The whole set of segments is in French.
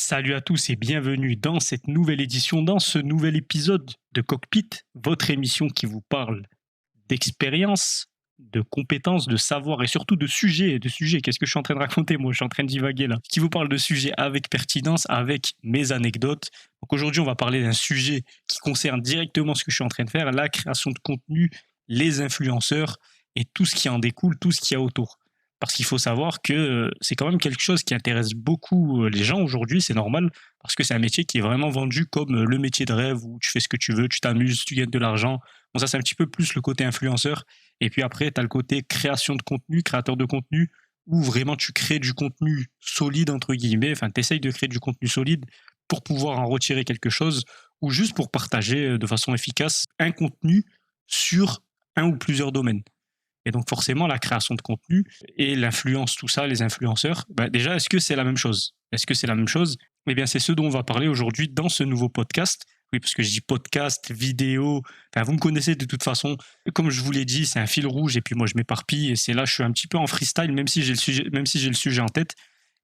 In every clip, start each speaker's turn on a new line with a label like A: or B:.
A: Salut à tous et bienvenue dans cette nouvelle édition, dans ce nouvel épisode de Cockpit, votre émission qui vous parle d'expérience, de compétences, de savoir et surtout de sujets. Qu'est-ce que je suis en train de raconter moi? Je suis en train de divaguer là. Qui vous parle de sujets avec pertinence, avec mes anecdotes. Donc aujourd'hui, on va parler d'un sujet qui concerne directement ce que je suis en train de faire, la création de contenu, les influenceurs et tout ce qui en découle, tout ce qu'il y a autour. Parce qu'il faut savoir que c'est quand même quelque chose qui intéresse beaucoup les gens aujourd'hui, c'est normal, parce que c'est un métier qui est vraiment vendu comme le métier de rêve où tu fais ce que tu veux, tu t'amuses, tu gagnes de l'argent. Bon, ça, c'est un petit peu plus le côté influenceur. Et puis après, tu as le côté création de contenu, créateur de contenu, où vraiment tu crées du contenu solide, entre guillemets, enfin, tu essayes de créer du contenu solide pour pouvoir en retirer quelque chose, ou juste pour partager de façon efficace un contenu sur un ou plusieurs domaines. Et donc forcément, la création de contenu et l'influence, tout ça, les influenceurs, déjà, est-ce que c'est la même chose? Est-ce que c'est la même chose? Eh bien, c'est ce dont on va parler aujourd'hui dans ce nouveau podcast. Oui, parce que je dis podcast, vidéo, enfin, vous me connaissez de toute façon. Comme je vous l'ai dit, c'est un fil rouge et puis moi, je m'éparpille et c'est là, je suis un petit peu en freestyle, même si j'ai le sujet en tête.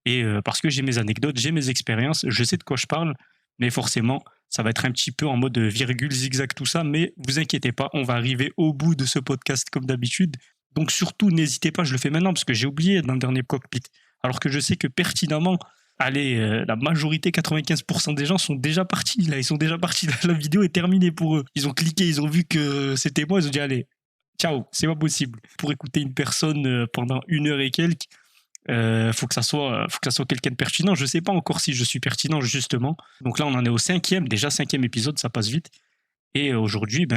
A: Et parce que j'ai mes anecdotes, j'ai mes expériences, je sais de quoi je parle, mais forcément, ça va être un petit peu en mode virgule, zigzag, tout ça, mais vous inquiétez pas, on va arriver au bout de ce podcast comme d'habitude. Donc surtout, n'hésitez pas, je le fais maintenant parce que j'ai oublié dans le dernier cockpit. Alors que je sais que pertinemment, allez, la majorité, 95% des gens sont déjà partis. Là, ils sont déjà partis. La vidéo est terminée pour eux. Ils ont cliqué, ils ont vu que c'était moi, ils ont dit allez, ciao, c'est pas possible. Pour écouter une personne pendant 1 heure et quelques, faut que ça soit quelqu'un de pertinent. Je sais pas encore si je suis pertinent justement. Donc là, on en est au 5e, déjà 5e épisode, ça passe vite. Et aujourd'hui,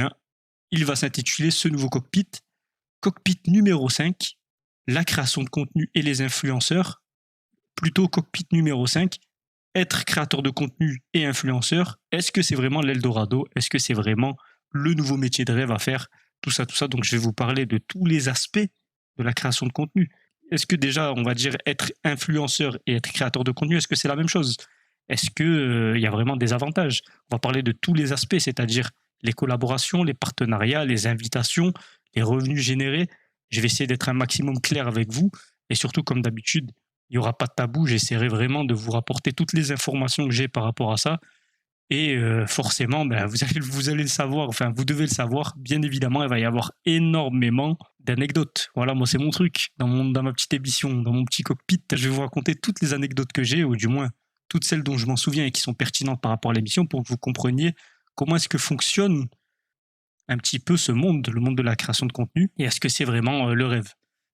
A: il va s'intituler ce nouveau cockpit. Cockpit numéro 5, la création de contenu et les influenceurs. Plutôt cockpit numéro 5, être créateur de contenu et influenceur. Est-ce que c'est vraiment l'Eldorado? Est-ce que c'est vraiment le nouveau métier de rêve à faire? Tout ça. Donc je vais vous parler de tous les aspects de la création de contenu. Est-ce que déjà, on va dire, être influenceur et être créateur de contenu, est-ce que c'est la même chose? Est-ce qu'il y a vraiment des avantages? On va parler de tous les aspects, c'est-à-dire les collaborations, les partenariats, les invitations, les revenus générés. Je vais essayer d'être un maximum clair avec vous. Et surtout, comme d'habitude, il n'y aura pas de tabou. J'essaierai vraiment de vous rapporter toutes les informations que j'ai par rapport à ça. Et forcément, vous allez le savoir, enfin, vous devez le savoir. Bien évidemment, il va y avoir énormément d'anecdotes. Voilà, moi, c'est mon truc. Dans ma petite émission, dans mon petit cockpit, je vais vous raconter toutes les anecdotes que j'ai, ou du moins toutes celles dont je m'en souviens et qui sont pertinentes par rapport à l'émission pour que vous compreniez comment est-ce que fonctionne un petit peu ce monde, le monde de la création de contenu, et est-ce que c'est vraiment le rêve.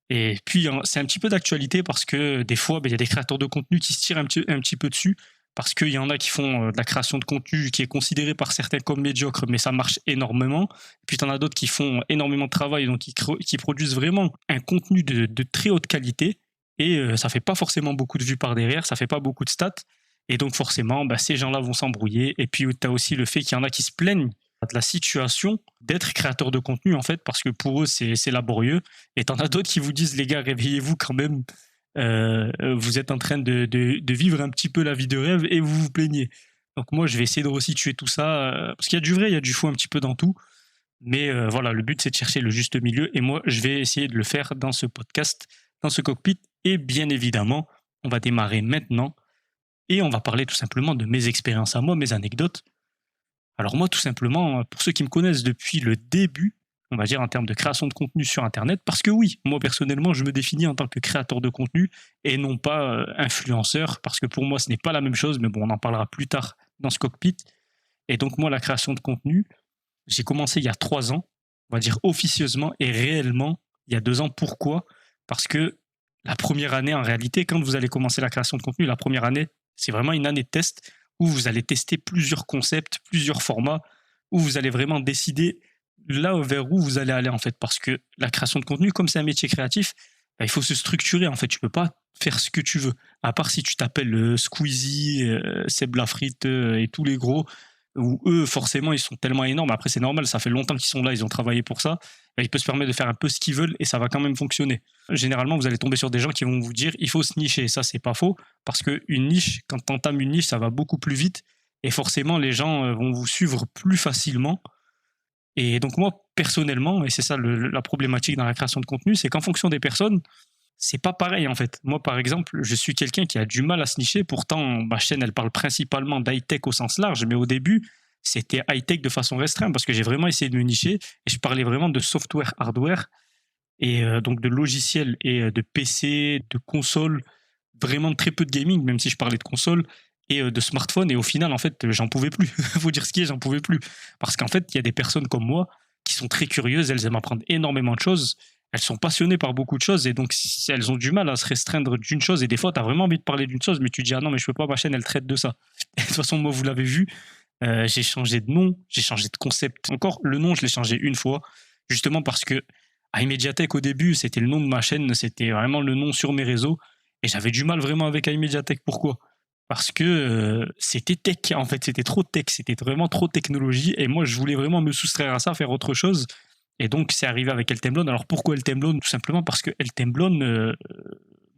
A: Et puis, c'est un petit peu d'actualité parce que des fois, il y a des créateurs de contenu qui se tirent un petit peu dessus parce qu'il y en a qui font de la création de contenu qui est considérée par certains comme médiocre, mais ça marche énormément. Et puis, tu en as d'autres qui font énormément de travail, donc qui produisent vraiment un contenu de très haute qualité, et ça fait pas forcément beaucoup de vues par derrière, ça fait pas beaucoup de stats, et donc forcément, ces gens-là vont s'embrouiller. Et puis, tu as aussi le fait qu'il y en a qui se plaignent de la situation d'être créateur de contenu, en fait, parce que pour eux, c'est laborieux. Et t'en as d'autres qui vous disent, les gars, réveillez-vous quand même. Vous êtes en train de vivre un petit peu la vie de rêve et vous vous plaignez. Donc moi, je vais essayer de resituer tout ça, parce qu'il y a du vrai, il y a du faux un petit peu dans tout. Mais voilà, le but, c'est de chercher le juste milieu. Et moi, je vais essayer de le faire dans ce podcast, dans ce cockpit. Et bien évidemment, on va démarrer maintenant. Et on va parler tout simplement de mes expériences à moi, mes anecdotes. Alors moi, tout simplement, pour ceux qui me connaissent depuis le début, on va dire en termes de création de contenu sur Internet, parce que oui, moi personnellement, je me définis en tant que créateur de contenu et non pas influenceur, parce que pour moi, ce n'est pas la même chose, mais bon, on en parlera plus tard dans ce cockpit. Et donc moi, la création de contenu, j'ai commencé il y a 3 ans, on va dire officieusement et réellement il y a 2 ans. Pourquoi? Parce que la première année, en réalité, quand vous allez commencer la création de contenu, la première année, c'est vraiment une année de test où vous allez tester plusieurs concepts, plusieurs formats, où vous allez vraiment décider là vers où vous allez aller en fait. Parce que la création de contenu, comme c'est un métier créatif, il faut se structurer en fait. Tu peux pas faire ce que tu veux. À part si tu t'appelles Squeezie, Seb Lafrite et tous les gros, où eux forcément ils sont tellement énormes. Après c'est normal, ça fait longtemps qu'ils sont là, ils ont travaillé pour ça. Ils peuvent se permettre de faire un peu ce qu'ils veulent et ça va quand même fonctionner. Généralement, vous allez tomber sur des gens qui vont vous dire il faut se nicher. Ça, c'est pas faux parce qu'une niche, quand tu entames une niche, ça va beaucoup plus vite et forcément, les gens vont vous suivre plus facilement. Et donc, moi, personnellement, et c'est ça la problématique dans la création de contenu, c'est qu'en fonction des personnes, c'est pas pareil en fait. Moi, par exemple, je suis quelqu'un qui a du mal à se nicher. Pourtant, ma chaîne, elle parle principalement d'high-tech au sens large, mais au début, c'était high-tech de façon restreinte parce que j'ai vraiment essayé de me nicher et je parlais vraiment de software, hardware et donc de logiciels et de PC, de consoles, vraiment très peu de gaming, même si je parlais de console et de smartphone. Et au final, en fait, j'en pouvais plus. Faut dire ce qui est, j'en pouvais plus. Parce qu'en fait, il y a des personnes comme moi qui sont très curieuses, elles aiment apprendre énormément de choses, elles sont passionnées par beaucoup de choses et donc si elles ont du mal à se restreindre d'une chose et des fois, tu as vraiment envie de parler d'une chose, mais tu dis ah non, mais je peux pas, ma chaîne, elle traite de ça. Et de toute façon, moi, vous l'avez vu, j'ai changé de nom, j'ai changé de concept. Encore, le nom, je l'ai changé une fois, justement parce que iMediaTek, au début, c'était le nom de ma chaîne, c'était vraiment le nom sur mes réseaux. Et j'avais du mal vraiment avec iMediaTek. Pourquoi? Parce que c'était tech, en fait, c'était trop tech, c'était vraiment trop technologie. Et moi, je voulais vraiment me soustraire à ça, faire autre chose. Et donc, c'est arrivé avec Eltemblon. Alors, pourquoi Eltemblon? Tout simplement parce que Eltemblon,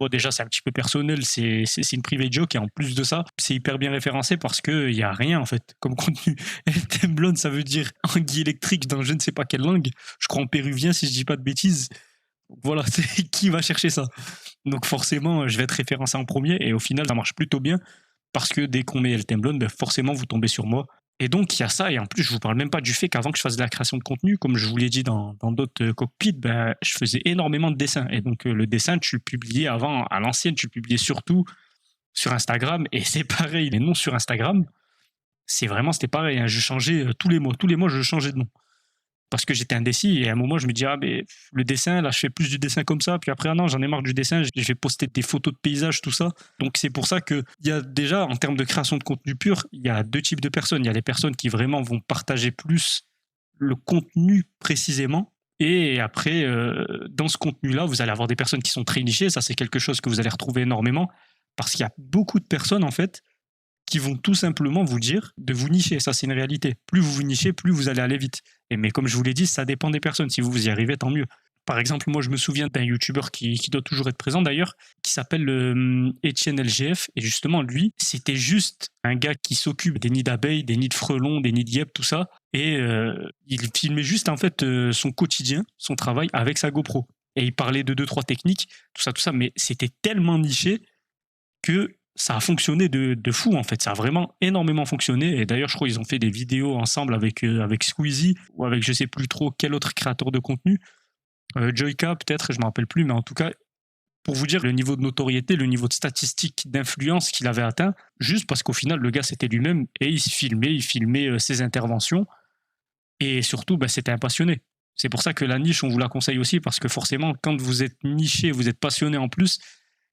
A: bon, déjà, c'est un petit peu personnel, c'est une private joke. Et en plus de ça, c'est hyper bien référencé parce qu'il n'y a rien, en fait, comme contenu. Eltemblon, ça veut dire anguille électrique dans je ne sais pas quelle langue. Je crois en péruvien, si je dis pas de bêtises. Voilà, c'est qui va chercher ça? Donc forcément, je vais être référencé en premier et au final, ça marche plutôt bien parce que dès qu'on met Eltemblon, ben forcément, vous tombez sur moi. Et donc, il y a ça. Et en plus, je vous parle même pas du fait qu'avant que je fasse de la création de contenu, comme je vous l'ai dit dans d'autres cockpits, ben, je faisais énormément de dessins. Et donc, le dessin, tu le publiais avant, à l'ancienne, tu le publiais surtout sur Instagram. Et c'est pareil, les noms sur Instagram, c'était pareil. Hein. Je changeais tous les mois. Tous les mois, je changeais de nom parce que j'étais indécis et à un moment je me dis ah mais le dessin là je fais plus du dessin comme ça puis après ah non j'en ai marre du dessin je vais poster des photos de paysages tout ça donc c'est pour ça que il y a déjà en termes de création de contenu pur il y a deux types de personnes il y a les personnes qui vraiment vont partager plus le contenu précisément et après dans ce contenu là vous allez avoir des personnes qui sont très nichées ça c'est quelque chose que vous allez retrouver énormément parce qu'il y a beaucoup de personnes en fait qui vont tout simplement vous dire de vous nicher. Ça, c'est une réalité. Plus vous vous nichez, plus vous allez aller vite. Mais comme je vous l'ai dit, ça dépend des personnes. Si vous y arrivez, tant mieux. Par exemple, moi, je me souviens d'un YouTuber qui doit toujours être présent d'ailleurs, qui s'appelle Etienne LGF. Et justement, lui, c'était juste un gars qui s'occupe des nids d'abeilles, des nids de frelons, des nids de guêpes, tout ça. Et il filmait juste en fait son quotidien, son travail avec sa GoPro. Et il parlait de deux, trois techniques, tout ça, tout ça. Mais c'était tellement niché que ça a fonctionné de fou en fait, ça a vraiment énormément fonctionné et d'ailleurs je crois qu'ils ont fait des vidéos ensemble avec Squeezie ou avec je sais plus trop quel autre créateur de contenu, Joyka peut-être, je me rappelle plus, mais en tout cas pour vous dire le niveau de notoriété, le niveau de statistique, d'influence qu'il avait atteint, juste parce qu'au final le gars c'était lui-même et il filmait ses interventions et surtout bah, c'était un passionné. C'est pour ça que la niche on vous la conseille aussi parce que forcément quand vous êtes niché, vous êtes passionné en plus,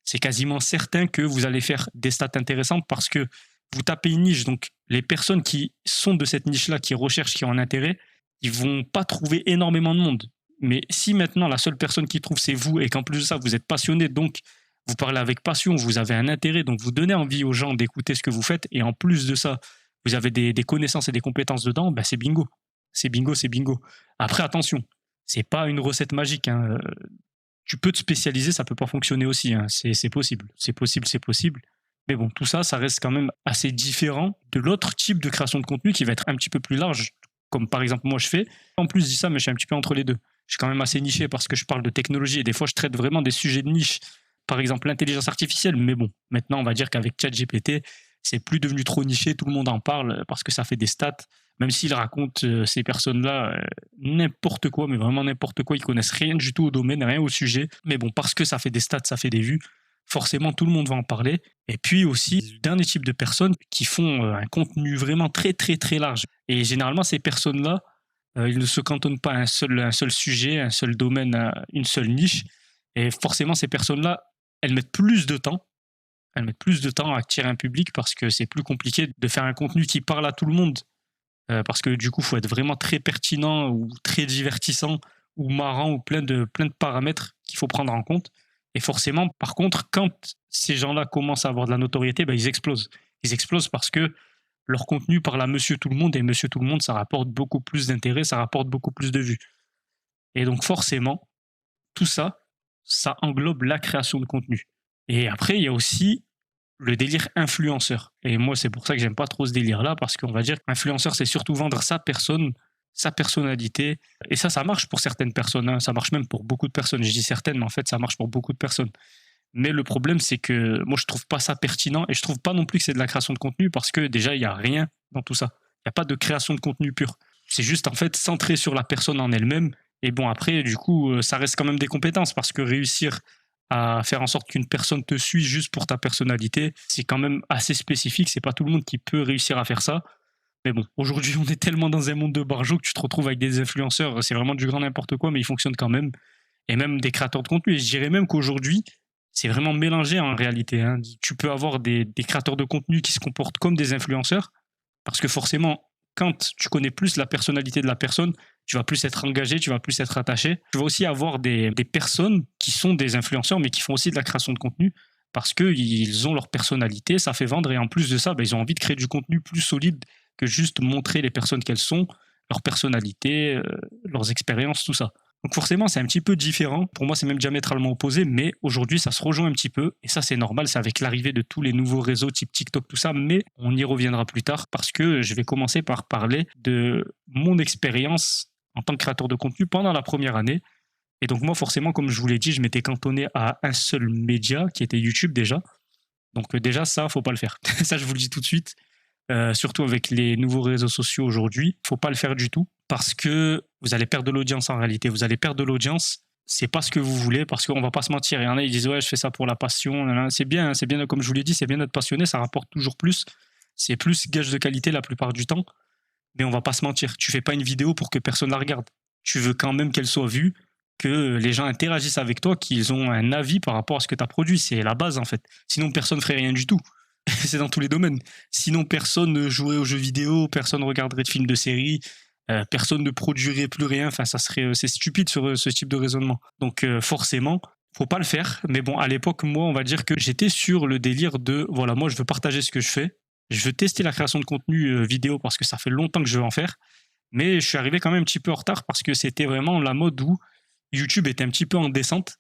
A: c'est quasiment certain que vous allez faire des stats intéressantes parce que vous tapez une niche. Donc, les personnes qui sont de cette niche-là, qui recherchent, qui ont un intérêt, ils vont pas trouver énormément de monde. Mais si maintenant, la seule personne qui trouve, c'est vous et qu'en plus de ça, vous êtes passionné, donc vous parlez avec passion, vous avez un intérêt, donc vous donnez envie aux gens d'écouter ce que vous faites et en plus de ça, vous avez des connaissances et des compétences dedans, bah c'est bingo. C'est bingo, c'est bingo. Après, attention, c'est pas une recette magique. Hein tu peux te spécialiser, ça peut pas fonctionner aussi. Hein. C'est possible. C'est possible, c'est possible. Mais bon, tout ça, ça reste quand même assez différent de l'autre type de création de contenu qui va être un petit peu plus large, comme par exemple moi je fais. En plus, je dis ça, mais je suis un petit peu entre les deux. Je suis quand même assez niché parce que je parle de technologie et des fois je traite vraiment des sujets de niche. Par exemple, l'intelligence artificielle. Mais bon, maintenant on va dire qu'avec ChatGPT, c'est plus devenu trop niché, tout le monde en parle parce que ça fait des stats. Même s'ils racontent ces personnes-là n'importe quoi, mais vraiment n'importe quoi, ils connaissent rien du tout au domaine, rien au sujet. Mais bon, parce que ça fait des stats, ça fait des vues, forcément tout le monde va en parler. Et puis aussi, le dernier type de personnes qui font un contenu vraiment très très très large. Et généralement, ces personnes-là, ils ne se cantonnent pas à un seul sujet, un seul domaine, à une seule niche. Et forcément, ces personnes-là, elles mettent plus de temps. Elles mettent plus de temps à attirer un public parce que c'est plus compliqué de faire un contenu qui parle à tout le monde parce que du coup, il faut être vraiment très pertinent ou très divertissant ou marrant ou plein de paramètres qu'il faut prendre en compte. Et forcément, par contre, quand ces gens-là commencent à avoir de la notoriété, ben, ils explosent. Ils explosent parce que leur contenu parle à monsieur tout le monde et monsieur tout le monde, ça rapporte beaucoup plus d'intérêt, ça rapporte beaucoup plus de vues. Et donc forcément, tout ça, ça englobe la création de contenu. Et après, il y a aussi le délire influenceur. Et moi, c'est pour ça que j'aime pas trop ce délire-là, parce qu'on va dire qu'influenceur, c'est surtout vendre sa personne, sa personnalité. Et ça marche pour certaines personnes, hein. Ça marche même pour beaucoup de personnes. Je dis certaines, mais en fait, ça marche pour beaucoup de personnes. Mais le problème, c'est que moi, je trouve pas ça pertinent et je trouve pas non plus que c'est de la création de contenu parce que déjà, il y a rien dans tout ça. Il y a pas de création de contenu pure. C'est juste en fait centré sur la personne en elle-même. Et bon, après, du coup, ça reste quand même des compétences parce que réussir à faire en sorte qu'une personne te suit juste pour ta personnalité, c'est quand même assez spécifique. C'est pas tout le monde qui peut réussir à faire ça. Mais bon, aujourd'hui, on est tellement dans un monde de barjots que tu te retrouves avec des influenceurs, c'est vraiment du grand n'importe quoi, mais ils fonctionnent quand même. Et même des créateurs de contenu. Et je dirais même qu'aujourd'hui, c'est vraiment mélangé en réalité, hein. Tu peux avoir des créateurs de contenu qui se comportent comme des influenceurs, parce que forcément, quand tu connais plus la personnalité de la personne, tu vas plus être engagé, tu vas plus être attaché. Tu vas aussi avoir des personnes qui sont des influenceurs, mais qui font aussi de la création de contenu, parce qu'ils ont leur personnalité, ça fait vendre, et en plus de ça, ils ont envie de créer du contenu plus solide que juste montrer les personnes qu'elles sont, leur personnalité, leurs expériences, tout ça. Donc forcément, c'est un petit peu différent. Pour moi, c'est même diamétralement opposé, mais aujourd'hui, ça se rejoint un petit peu. Et ça, c'est normal, c'est avec l'arrivée de tous les nouveaux réseaux type TikTok, tout ça, mais on y reviendra plus tard parce que je vais commencer par parler de mon expérience en tant que créateur de contenu pendant la première année. Et donc moi, forcément, comme je vous l'ai dit, je m'étais cantonné à un seul média qui était YouTube déjà. Donc déjà, ça, faut pas le faire. Ça, je vous le dis tout de suite. Surtout avec les nouveaux réseaux sociaux aujourd'hui, faut pas le faire du tout parce que vous allez perdre de l'audience en réalité. Vous allez perdre de l'audience. C'est pas ce que vous voulez parce qu'on va pas se mentir. Il y en a, ils disent ouais, je fais ça pour la passion. C'est bien, c'est bien, comme je vous l'ai dit, c'est bien d'être passionné, ça rapporte toujours plus. C'est plus gage de qualité la plupart du temps. Mais on va pas se mentir. Tu fais pas une vidéo pour que personne la regarde. Tu veux quand même qu'elle soit vue, que les gens interagissent avec toi, qu'ils ont un avis par rapport à ce que tu as produit. C'est la base en fait. Sinon, personne ferait rien du tout. C'est dans tous les domaines. Sinon, personne ne jouerait aux jeux vidéo, personne ne regarderait de films de séries, personne ne produirait plus rien. Enfin, ça serait, c'est stupide sur ce type de raisonnement. Donc, forcément, faut pas le faire. Mais bon, à l'époque, moi, on va dire que j'étais sur le délire de, voilà, moi, je veux partager ce que je fais. Je veux tester la création de contenu vidéo parce que ça fait longtemps que je veux en faire. Mais je suis arrivé quand même un petit peu en retard parce que c'était vraiment la mode où YouTube était un petit peu en descente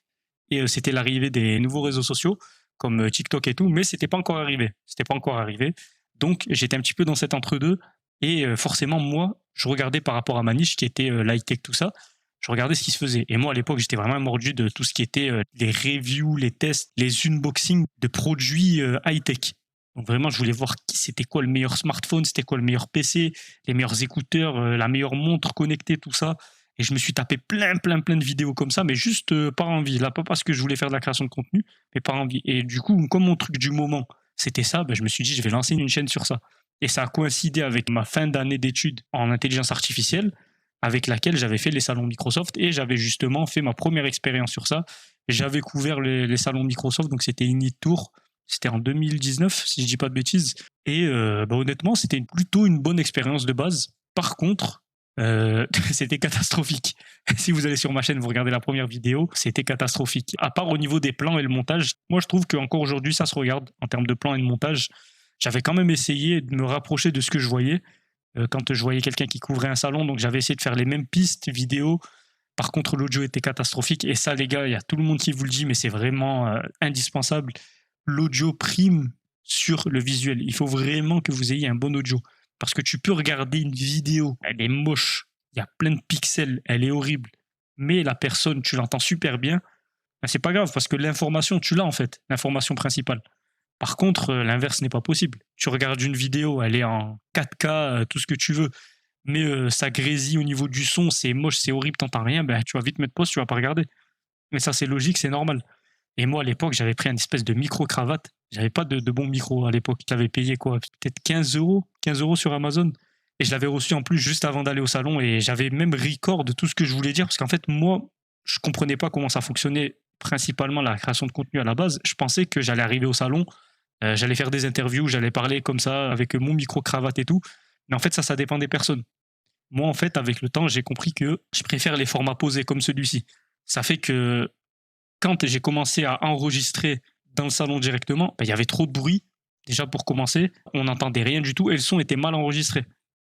A: et c'était l'arrivée des nouveaux réseaux sociaux comme TikTok et tout, mais c'était pas encore arrivé. C'était pas encore arrivé. Donc j'étais un petit peu dans cet entre-deux et forcément moi, je regardais par rapport à ma niche qui était l'high-tech, tout ça. Je regardais ce qui se faisait. Et moi à l'époque, j'étais vraiment mordu de tout ce qui était les reviews, les tests, les unboxings de produits high-tech. Donc vraiment, je voulais voir c'était quoi le meilleur smartphone, c'était quoi le meilleur PC, les meilleurs écouteurs, la meilleure montre connectée, tout ça. Et je me suis tapé plein de vidéos comme ça, mais juste par envie. Là, pas parce que je voulais faire de la création de contenu, mais par envie. Et du coup, comme mon truc du moment, c'était ça, je me suis dit, je vais lancer une chaîne sur ça. Et ça a coïncidé avec ma fin d'année d'études en intelligence artificielle, avec laquelle j'avais fait les salons Microsoft, et j'avais justement fait ma première expérience sur ça. J'avais couvert les salons Microsoft, donc c'était Init Tour. C'était en 2019, si je dis pas de bêtises. Et honnêtement, c'était plutôt une bonne expérience de base. Par contre, c'était catastrophique. Si vous allez sur ma chaîne, vous regardez la première vidéo, c'était catastrophique. À part au niveau des plans et le montage, moi je trouve qu'encore aujourd'hui ça se regarde en termes de plans et de montage. J'avais quand même essayé de me rapprocher de ce que je voyais quand je voyais quelqu'un qui couvrait un salon, donc j'avais essayé de faire les mêmes pistes vidéo. Par contre, l'audio était catastrophique. Et ça, les gars, il y a tout le monde qui vous le dit, mais c'est vraiment indispensable. L'audio prime sur le visuel. Il faut vraiment que vous ayez un bon audio. Parce que tu peux regarder une vidéo, elle est moche, il y a plein de pixels, elle est horrible, mais la personne, tu l'entends super bien, c'est pas grave, parce que l'information, tu l'as en fait, l'information principale. Par contre, l'inverse n'est pas possible. Tu regardes une vidéo, elle est en 4K, tout ce que tu veux, mais ça grésille au niveau du son, c'est moche, c'est horrible, t'entends rien, tu vas vite mettre pause, tu vas pas regarder. Mais ça, c'est logique, c'est normal. Et moi, à l'époque, j'avais pris une espèce de micro-cravate. J'avais pas de bon micro à l'époque. Je l'avais payé quoi, peut-être 15 euros, 15 euros sur Amazon. Et je l'avais reçu en plus juste avant d'aller au salon. Et j'avais même record de tout ce que je voulais dire. Parce qu'en fait, moi, je comprenais pas comment ça fonctionnait, principalement la création de contenu à la base. Je pensais que j'allais arriver au salon, j'allais faire des interviews, j'allais parler comme ça avec mon micro-cravate et tout. Mais en fait, ça dépend des personnes. Moi, en fait, avec le temps, j'ai compris que je préfère les formats posés comme celui-ci. Ça fait que quand j'ai commencé à enregistrer dans le salon directement, il y avait trop de bruit. Déjà pour commencer, on n'entendait rien du tout et le son était mal enregistré.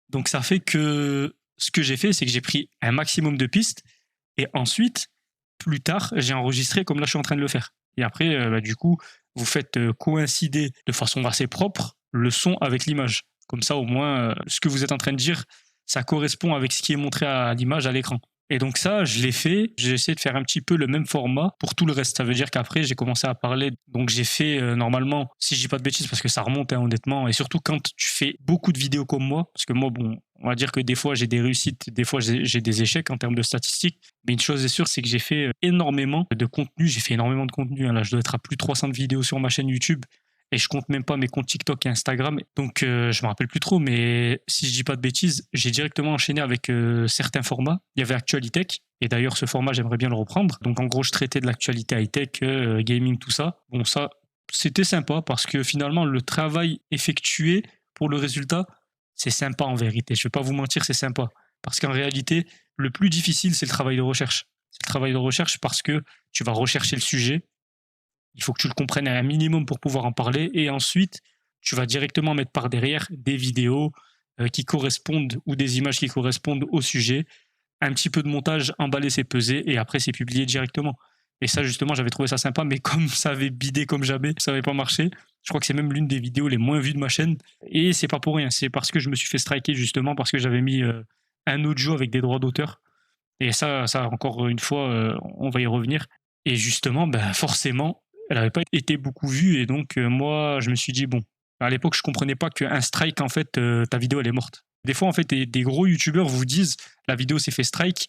A: Donc ça fait que ce que j'ai fait, c'est que j'ai pris un maximum de pistes et ensuite, plus tard, j'ai enregistré comme là je suis en train de le faire. Et après, du coup, vous faites coïncider de façon assez propre le son avec l'image. Comme ça, au moins, ce que vous êtes en train de dire, ça correspond avec ce qui est montré à l'image à l'écran. Et donc ça, je l'ai fait. J'ai essayé de faire un petit peu le même format pour tout le reste. Ça veut dire qu'après, j'ai commencé à parler. Donc j'ai fait normalement, si je dis pas de bêtises, parce que ça remonte hein, honnêtement. Et surtout quand tu fais beaucoup de vidéos comme moi, parce que moi, bon, on va dire que des fois j'ai des réussites, des fois j'ai des échecs en termes de statistiques. Mais une chose est sûre, c'est que j'ai fait énormément de contenu. J'ai fait énormément de contenu. Hein. Là, je dois être à plus de 300 vidéos sur ma chaîne YouTube. Et je compte même pas mes comptes TikTok et Instagram. Donc, je me rappelle plus trop, mais si je dis pas de bêtises, j'ai directement enchaîné avec certains formats. Il y avait Actualitech. Et d'ailleurs, ce format, j'aimerais bien le reprendre. Donc, en gros, je traitais de l'actualité high-tech, gaming, tout ça. Bon, ça, c'était sympa parce que finalement, le travail effectué pour le résultat, c'est sympa en vérité. Je vais pas vous mentir, c'est sympa. Parce qu'en réalité, le plus difficile, c'est le travail de recherche. C'est le travail de recherche parce que tu vas rechercher le sujet. Il faut que tu le comprennes à un minimum pour pouvoir en parler. Et ensuite, tu vas directement mettre par derrière des vidéos qui correspondent ou des images qui correspondent au sujet. Un petit peu de montage, emballer, c'est peser. Et après, c'est publié directement. Et ça, justement, j'avais trouvé ça sympa. Mais comme ça avait bidé comme jamais, ça n'avait pas marché. Je crois que c'est même l'une des vidéos les moins vues de ma chaîne. Et c'est pas pour rien. C'est parce que je me suis fait striker, justement, parce que j'avais mis un audio avec des droits d'auteur. Et ça encore une fois, on va y revenir. Et justement, ben, forcément, elle n'avait pas été beaucoup vue. Et donc, moi, je me suis dit, bon, à l'époque, je comprenais pas qu'un strike, en fait, ta vidéo, elle est morte. Des fois, en fait, des gros youtubeurs vous disent, la vidéo s'est fait strike,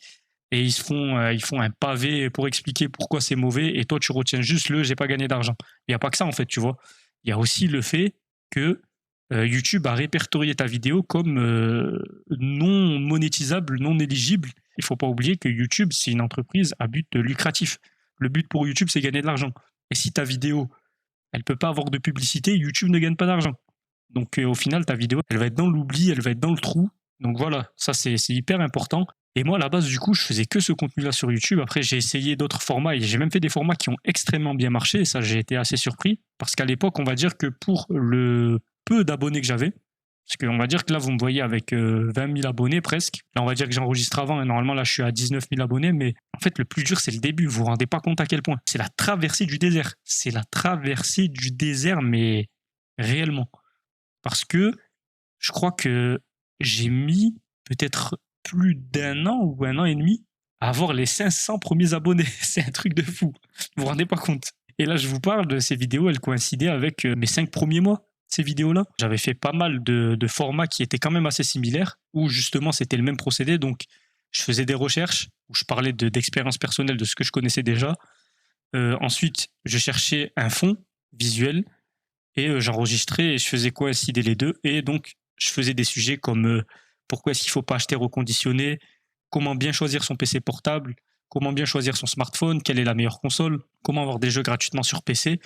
A: et ils font un pavé pour expliquer pourquoi c'est mauvais, et toi, tu retiens juste j'ai pas gagné d'argent. Il n'y a pas que ça, en fait, tu vois. Il y a aussi le fait que YouTube a répertorié ta vidéo comme non monétisable, non éligible. Il faut pas oublier que YouTube, c'est une entreprise à but lucratif. Le but pour YouTube, c'est gagner de l'argent. Et si ta vidéo, elle peut pas avoir de publicité, YouTube ne gagne pas d'argent. Donc au final, ta vidéo, elle va être dans l'oubli, elle va être dans le trou. Donc voilà, ça c'est hyper important. Et moi, à la base, du coup, je faisais que ce contenu-là sur YouTube. Après, j'ai essayé d'autres formats et j'ai même fait des formats qui ont extrêmement bien marché. Et ça, j'ai été assez surpris. Parce qu'à l'époque, on va dire que pour le peu d'abonnés que j'avais, parce qu'on va dire que là, vous me voyez avec 20 000 abonnés presque. Là, on va dire que j'enregistre avant. Et normalement, là, je suis à 19 000 abonnés. Mais en fait, le plus dur, c'est le début. Vous vous rendez pas compte à quel point. C'est la traversée du désert. C'est la traversée du désert, mais réellement. Parce que je crois que j'ai mis peut-être plus d'un an ou un an et demi à avoir les 500 premiers abonnés. C'est un truc de fou. Vous vous rendez pas compte. Et là, je vous parle de ces vidéos, elles coïncidaient avec mes 5 premiers mois. Ces vidéos-là, j'avais fait pas mal de formats qui étaient quand même assez similaires, où justement c'était le même procédé. Donc, je faisais des recherches où je parlais d'expérience personnelle, de ce que je connaissais déjà. Ensuite, je cherchais un fond visuel et j'enregistrais et je faisais coïncider les deux. Et donc, je faisais des sujets comme pourquoi est-ce qu'il ne faut pas acheter reconditionné, comment bien choisir son PC portable, comment bien choisir son smartphone, quelle est la meilleure console, comment avoir des jeux gratuitement sur PC.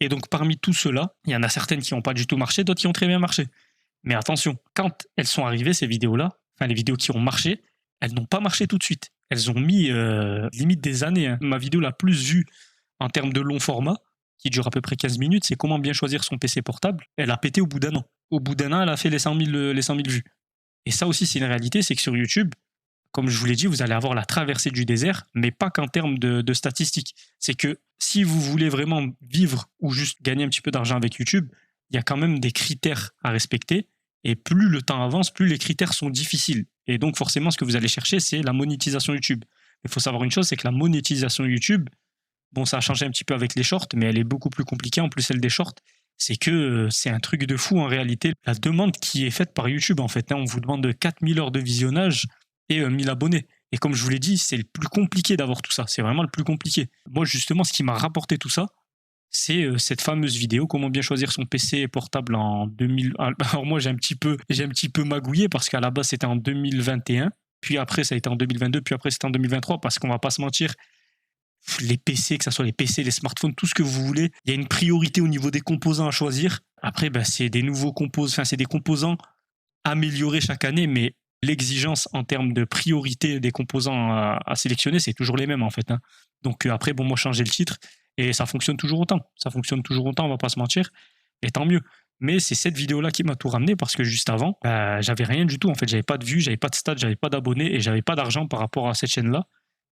A: Et donc, parmi tout cela, il y en a certaines qui n'ont pas du tout marché, d'autres qui ont très bien marché. Mais attention, quand elles sont arrivées, ces vidéos-là, enfin les vidéos qui ont marché, elles n'ont pas marché tout de suite. Elles ont mis limite des années. Hein. Ma vidéo la plus vue en termes de long format, qui dure à peu près 15 minutes, c'est comment bien choisir son PC portable. Elle a pété au bout d'un an. Au bout d'un an, elle a fait les 100 000 vues. Et ça aussi, c'est une réalité, c'est que sur YouTube, comme je vous l'ai dit, vous allez avoir la traversée du désert, mais pas qu'en termes de statistiques. C'est que si vous voulez vraiment vivre ou juste gagner un petit peu d'argent avec YouTube, il y a quand même des critères à respecter. Et plus le temps avance, plus les critères sont difficiles. Et donc forcément, ce que vous allez chercher, c'est la monétisation YouTube. Il faut savoir une chose, c'est que la monétisation YouTube, bon, ça a changé un petit peu avec les shorts, mais elle est beaucoup plus compliquée, en plus celle des shorts. C'est que c'est un truc de fou en réalité. La demande qui est faite par YouTube, en fait, hein, on vous demande 4000 heures de visionnage et 1000 abonnés. Et comme je vous l'ai dit, c'est le plus compliqué d'avoir tout ça. C'est vraiment le plus compliqué. Moi, justement, ce qui m'a rapporté tout ça, c'est cette fameuse vidéo, comment bien choisir son PC portable en 2000. Alors moi, j'ai un petit peu magouillé parce qu'à la base, c'était en 2021. Puis après, ça a été en 2022. Puis après, c'était en 2023 parce qu'on va pas se mentir. Les PC, que ce soit les PC, les smartphones, tout ce que vous voulez, il y a une priorité au niveau des composants à choisir. Après, ben, c'est des nouveaux composants, enfin, c'est des composants améliorés chaque année, mais l'exigence en termes de priorité des composants à sélectionner, c'est toujours les mêmes en fait. Hein. Donc après, bon, moi, changer le titre et ça fonctionne toujours autant. Ça fonctionne toujours autant, on va pas se mentir. Et tant mieux. Mais c'est cette vidéo-là qui m'a tout ramené parce que juste avant, j'avais rien du tout. En fait, j'avais pas de vues, j'avais pas de stats, j'avais pas d'abonnés et j'avais pas d'argent par rapport à cette chaîne-là.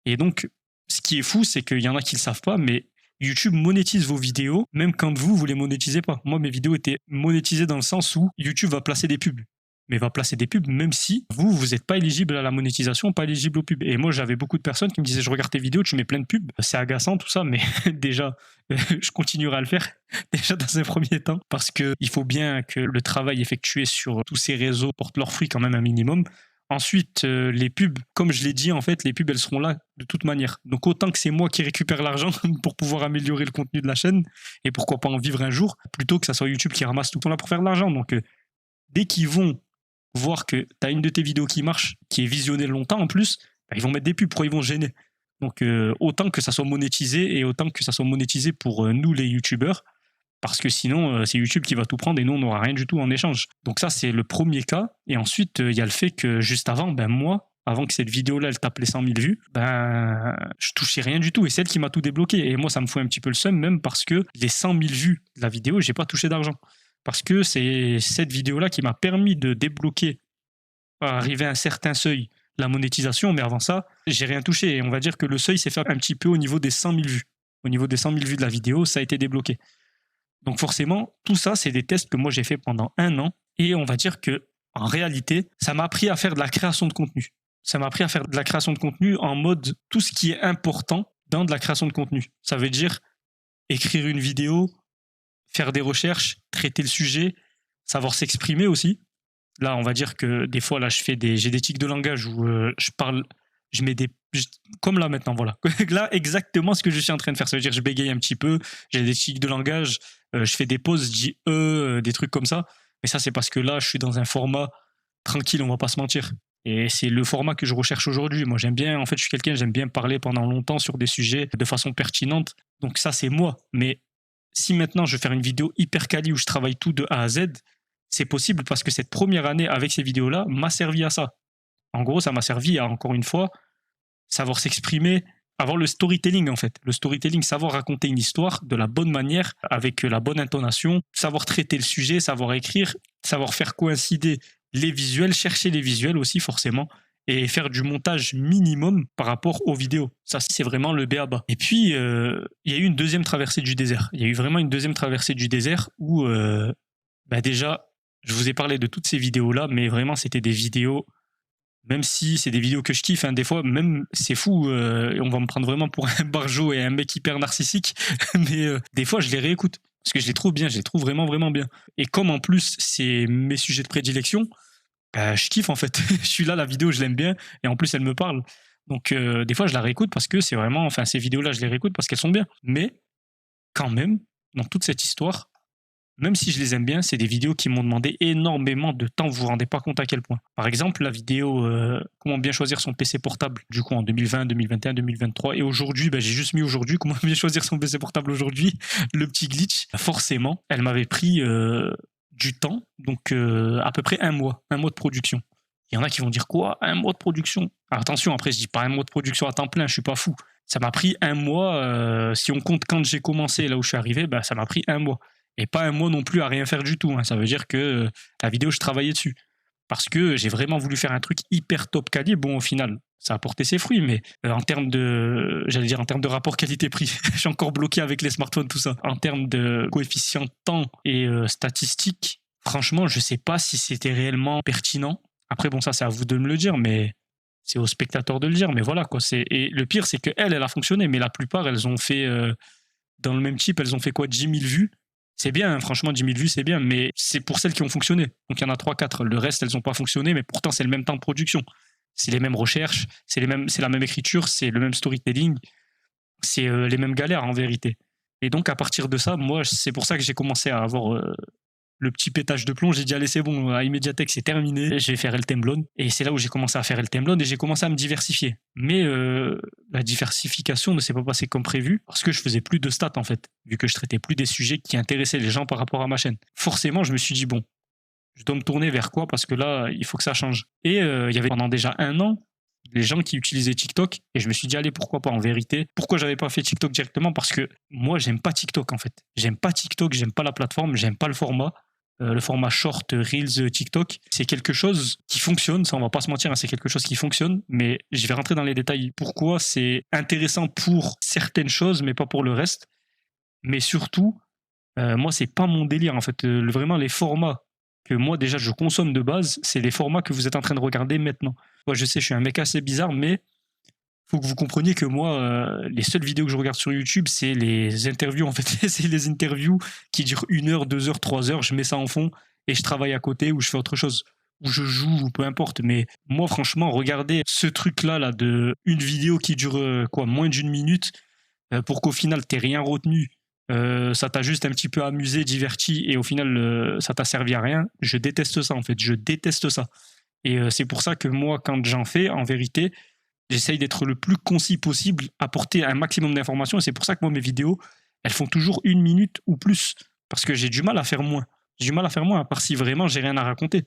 A: Et donc, ce qui est fou, c'est qu'il y en a qui ne le savent pas, mais YouTube monétise vos vidéos, même quand vous les monétisez pas. Moi, mes vidéos étaient monétisées dans le sens où YouTube va placer des pubs. mais va placer des pubs, même si vous n'êtes pas éligible à la monétisation, pas éligible aux pubs. Et moi, j'avais beaucoup de personnes qui me disaient, je regarde tes vidéos, tu mets plein de pubs, c'est agaçant tout ça, mais déjà, je continuerai à le faire, déjà dans un premier temps, parce qu'il faut bien que le travail effectué sur tous ces réseaux porte leurs fruits quand même un minimum. Ensuite, les pubs, comme je l'ai dit, en fait, les pubs, elles seront là de toute manière. Donc autant que c'est moi qui récupère l'argent pour pouvoir améliorer le contenu de la chaîne, et pourquoi pas en vivre un jour, plutôt que ça soit YouTube qui ramasse tout le temps là pour faire de l'argent. Donc dès qu'ils vont voir que tu as une de tes vidéos qui marche, qui est visionnée longtemps en plus, bah, ils vont mettre des pubs, pour ils vont gêner. Donc autant que ça soit monétisé, et autant que ça soit monétisé pour nous les youtubeurs, parce que sinon c'est YouTube qui va tout prendre et nous on n'aura rien du tout en échange. Donc ça c'est le premier cas. Et ensuite il y a le fait que juste avant, moi, avant que cette vidéo-là elle tape les 100 000 vues, je touchais rien du tout, et c'est elle qui m'a tout débloqué. Et moi ça me fout un petit peu le seum, même parce que les 100 000 vues de la vidéo, j'ai pas touché d'argent. Parce que c'est cette vidéo-là qui m'a permis de débloquer, à arriver à un certain seuil, la monétisation. Mais avant ça, j'ai rien touché. Et on va dire que le seuil s'est fait un petit peu au niveau des 100 000 vues. Au niveau des 100 000 vues de la vidéo, ça a été débloqué. Donc forcément, tout ça, c'est des tests que moi j'ai fait pendant 1 an. Et on va dire que en réalité, ça m'a appris à faire de la création de contenu. Ça m'a appris à faire de la création de contenu en mode tout ce qui est important dans de la création de contenu. Ça veut dire écrire une vidéo, faire des recherches, traiter le sujet, savoir s'exprimer aussi. Là, on va dire que des fois, là, j'ai des tics de langage où je parle, je mets comme là maintenant, voilà. Là, exactement ce que je suis en train de faire. Ça veut dire que je bégaye un petit peu, j'ai des tics de langage, je fais des pauses, je dis des trucs comme ça. Mais ça, c'est parce que là, je suis dans un format tranquille, on va pas se mentir. Et c'est le format que je recherche aujourd'hui. Moi, j'aime bien, en fait, je suis quelqu'un, j'aime bien parler pendant longtemps sur des sujets de façon pertinente. Donc ça, c'est moi. Mais si maintenant je veux faire une vidéo hyper quali où je travaille tout de A à Z, c'est possible parce que cette première année avec ces vidéos-là m'a servi à ça. En gros, ça m'a servi à, encore une fois, savoir s'exprimer, avoir le storytelling en fait. Le storytelling, savoir raconter une histoire de la bonne manière, avec la bonne intonation, savoir traiter le sujet, savoir écrire, savoir faire coïncider les visuels, chercher les visuels aussi forcément, et faire du montage minimum par rapport aux vidéos. Ça, c'est vraiment le b.a.-ba. Et puis, il y a eu une deuxième traversée du désert. Il y a eu vraiment une deuxième traversée du désert où, déjà, je vous ai parlé de toutes ces vidéos-là, mais vraiment, c'était des vidéos, même si c'est des vidéos que je kiffe, des fois, même, c'est fou, on va me prendre vraiment pour un barjo et un mec hyper narcissique, mais des fois, je les réécoute, parce que je les trouve bien, je les trouve vraiment, vraiment bien. Et comme en plus, c'est mes sujets de prédilection, je kiffe en fait. Je suis là, la vidéo, je l'aime bien, et en plus, elle me parle. Donc, des fois, je la réécoute parce que c'est vraiment, enfin, ces vidéos-là, je les réécoute parce qu'elles sont bien. Mais, quand même, dans toute cette histoire, même si je les aime bien, c'est des vidéos qui m'ont demandé énormément de temps, vous vous rendez pas compte à quel point. Par exemple, la vidéo comment bien choisir son PC portable, du coup en 2020, 2021, 2023, et aujourd'hui, j'ai juste mis aujourd'hui, comment bien choisir son PC portable aujourd'hui, le petit glitch, forcément, elle m'avait pris du temps, donc à peu près un mois de production. Il y en a qui vont dire quoi, 1 mois de production? Alors, attention, après je dis pas 1 mois de production à temps plein, je suis pas fou. Ça m'a pris 1 mois, si on compte quand j'ai commencé, là où je suis arrivé, ça m'a pris 1 mois. Et pas 1 mois non plus à rien faire du tout. Ça veut dire que la vidéo, je travaillais dessus. Parce que j'ai vraiment voulu faire un truc hyper top quali. Bon, au final, ça a porté ses fruits, mais en termes de, j'allais dire en termes de rapport qualité-prix, je suis encore bloqué avec les smartphones, tout ça. En termes de coefficient temps et statistiques, franchement, je sais pas si c'était réellement pertinent. Après, bon, ça, c'est à vous de me le dire, mais c'est aux spectateurs de le dire. Mais voilà, quoi. Et le pire, c'est qu'elle a fonctionné, mais la plupart, elles ont fait, dans le même type, elles ont fait quoi, 10 000 vues. C'est bien, franchement, 10 000 vues, c'est bien, mais c'est pour celles qui ont fonctionné. Donc il y en a 3-4. Le reste, elles n'ont pas fonctionné, mais pourtant, c'est le même temps de production. C'est les mêmes recherches, c'est la même écriture, c'est le même storytelling, c'est les mêmes galères en vérité. Et donc, à partir de ça, moi, c'est pour ça que j'ai commencé à avoir le petit pétage de plomb. J'ai dit, allez, c'est bon, à Immediatec, c'est terminé. Je vais faire El Temblon. Et c'est là où j'ai commencé à faire El Temblon et j'ai commencé à me diversifier. Mais la diversification ne s'est pas passée comme prévu parce que je faisais plus de stats, en fait, vu que je traitais plus des sujets qui intéressaient les gens par rapport à ma chaîne. Forcément, je me suis dit, bon, je dois me tourner vers quoi parce que là, il faut que ça change. Et il y avait pendant déjà 1 an, les gens qui utilisaient TikTok, et je me suis dit, allez, pourquoi pas en vérité. Pourquoi j'avais pas fait TikTok directement? Parce que moi, j'aime pas TikTok, en fait. J'aime pas TikTok, j'aime pas la plateforme, j'aime pas le format. Le format short, Reels, TikTok, c'est quelque chose qui fonctionne, ça on va pas se mentir, c'est quelque chose qui fonctionne, mais je vais rentrer dans les détails pourquoi c'est intéressant pour certaines choses, mais pas pour le reste. Mais surtout, moi, c'est pas mon délire, en fait. Vraiment, les formats que moi, déjà, je consomme de base, c'est les formats que vous êtes en train de regarder maintenant. Moi, je sais, je suis un mec assez bizarre, mais faut que vous compreniez que moi, les seules vidéos que je regarde sur YouTube, c'est les interviews. En fait, c'est les interviews qui durent 1 heure, 2 heures, 3 heures. Je mets ça en fond et je travaille à côté ou je fais autre chose. Ou je joue, ou peu importe. Mais moi, franchement, regardez ce truc-là là, de une vidéo qui dure moins d'une minute pour qu'au final, t'aies rien retenu. Ça t'a juste un petit peu amusé, diverti et au final, ça t'a servi à rien. Je déteste ça, en fait. Je déteste ça. Et c'est pour ça que moi, quand j'en fais, en vérité, j'essaye d'être le plus concis possible, apporter un maximum d'informations. Et c'est pour ça que moi, mes vidéos, elles font toujours 1 minute ou plus. Parce que j'ai du mal à faire moins. J'ai du mal à faire moins, à part si vraiment j'ai rien à raconter.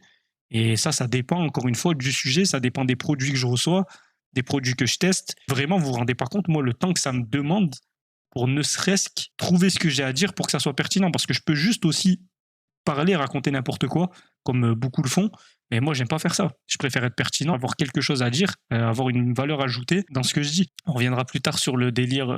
A: Et ça dépend encore une fois du sujet, ça dépend des produits que je reçois, des produits que je teste. Vraiment, vous vous rendez pas compte, moi, le temps que ça me demande pour ne serait-ce que trouver ce que j'ai à dire pour que ça soit pertinent. Parce que je peux juste aussi parler, raconter n'importe quoi, comme beaucoup le font. Mais moi, j'aime pas faire ça. Je préfère être pertinent, avoir quelque chose à dire, avoir une valeur ajoutée dans ce que je dis. On reviendra plus tard sur le délire,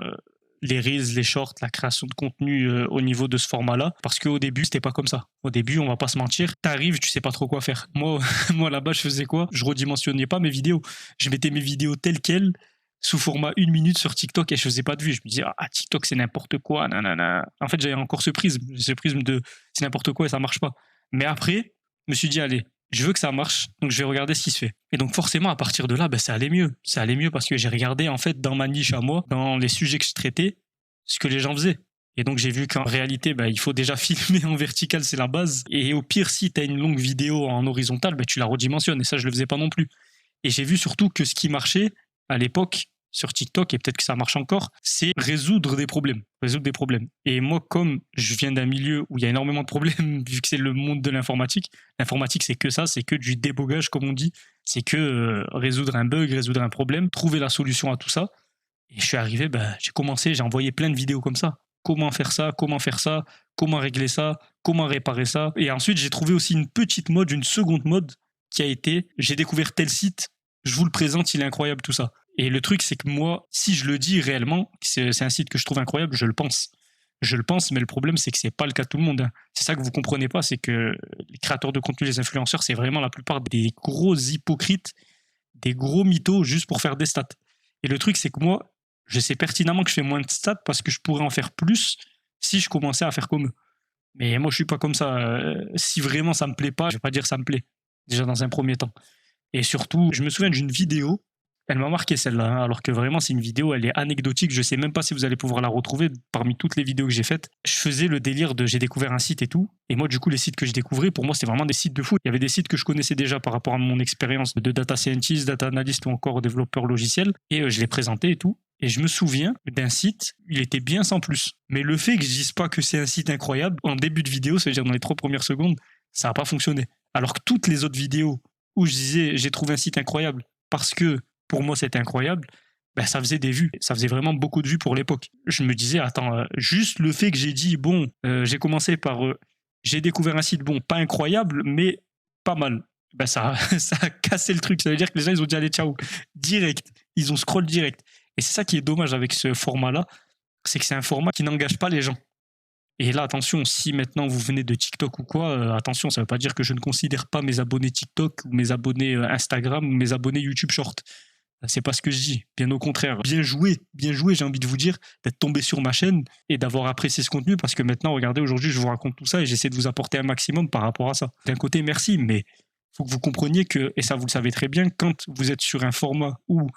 A: les reels, les shorts, la création de contenu au niveau de ce format-là. Parce qu'au début, c'était pas comme ça. Au début, on va pas se mentir, t'arrives, tu sais pas trop quoi faire. Moi, moi là-bas, je faisais quoi? Je redimensionnais pas mes vidéos. Je mettais mes vidéos telles quelles, sous format 1 minute sur TikTok et je faisais pas de vues. Je me disais, ah, TikTok, c'est n'importe quoi, nanana. En fait, j'avais encore ce prisme de c'est n'importe quoi et ça marche pas. Mais après, je me suis dit, allez, je veux que ça marche, donc je vais regarder ce qui se fait. Et donc forcément, à partir de là, ça allait mieux. Ça allait mieux parce que j'ai regardé, en fait, dans ma niche à moi, dans les sujets que je traitais, ce que les gens faisaient. Et donc j'ai vu qu'en réalité, il faut déjà filmer en vertical, c'est la base. Et au pire, si tu as une longue vidéo en horizontal, tu la redimensionnes. Et ça, je le faisais pas non plus. Et j'ai vu surtout que ce qui marchait à l'époque sur TikTok, et peut-être que ça marche encore, c'est résoudre des problèmes. Résoudre des problèmes. Et moi, comme je viens d'un milieu où il y a énormément de problèmes, vu que c'est le monde de l'informatique, c'est que ça, c'est que du débogage, comme on dit. C'est que résoudre un bug, résoudre un problème, trouver la solution à tout ça. Et je suis arrivé, j'ai commencé, j'ai envoyé plein de vidéos comme ça. Comment faire ça, comment régler ça, comment réparer ça. Et ensuite, j'ai trouvé aussi une petite mode, une seconde mode, qui a été, j'ai découvert tel site, je vous le présente, il est incroyable, tout ça. Et le truc, c'est que moi, si je le dis réellement, c'est un site que je trouve incroyable, je le pense. Je le pense, mais le problème, c'est que c'est pas le cas de tout le monde. Hein. C'est ça que vous comprenez pas, c'est que les créateurs de contenu, les influenceurs, c'est vraiment la plupart des gros hypocrites, des gros mythos juste pour faire des stats. Et le truc, c'est que moi, je sais pertinemment que je fais moins de stats parce que je pourrais en faire plus si je commençais à faire comme eux. Mais moi, je suis pas comme ça. Si vraiment ça me plaît pas, je vais pas dire ça me plaît. Déjà dans un premier temps. Et surtout, je me souviens d'une vidéo, elle m'a marqué celle-là, hein, alors que vraiment c'est une vidéo, elle est anecdotique, je sais même pas si vous allez pouvoir la retrouver parmi toutes les vidéos que j'ai faites. Je faisais le délire de j'ai découvert un site et tout, et moi du coup les sites que je découvrais, pour moi c'était vraiment des sites de fou. Il y avait des sites que je connaissais déjà par rapport à mon expérience de data scientist, data analyst ou encore développeur logiciel, et je les présentais et tout. Et je me souviens d'un site, il était bien sans plus. Mais le fait que je dise pas que c'est un site incroyable, en début de vidéo, c'est-à-dire dans les 3 premières secondes, ça n'a pas fonctionné. Alors que toutes les autres vidéos où je disais j'ai trouvé un site incroyable parce que pour moi c'était incroyable, ça faisait des vues. Ça faisait vraiment beaucoup de vues pour l'époque. Je me disais, attends, juste le fait que j'ai dit, j'ai commencé par j'ai découvert un site, pas incroyable, mais pas mal. Ça a cassé le truc. Ça veut dire que les gens, ils ont dit, allez, ciao, direct. Ils ont scroll direct. Et c'est ça qui est dommage avec ce format-là, c'est que c'est un format qui n'engage pas les gens. Et là, attention, si maintenant vous venez de TikTok ou quoi, attention, ça ne veut pas dire que je ne considère pas mes abonnés TikTok ou mes abonnés Instagram ou mes abonnés YouTube Short. C'est pas ce que je dis, bien au contraire. Bien joué, j'ai envie de vous dire, d'être tombé sur ma chaîne et d'avoir apprécié ce contenu parce que maintenant, regardez, aujourd'hui, je vous raconte tout ça et j'essaie de vous apporter un maximum par rapport à ça. D'un côté, merci, mais il faut que vous compreniez que, et ça vous le savez très bien, quand vous êtes sur un format où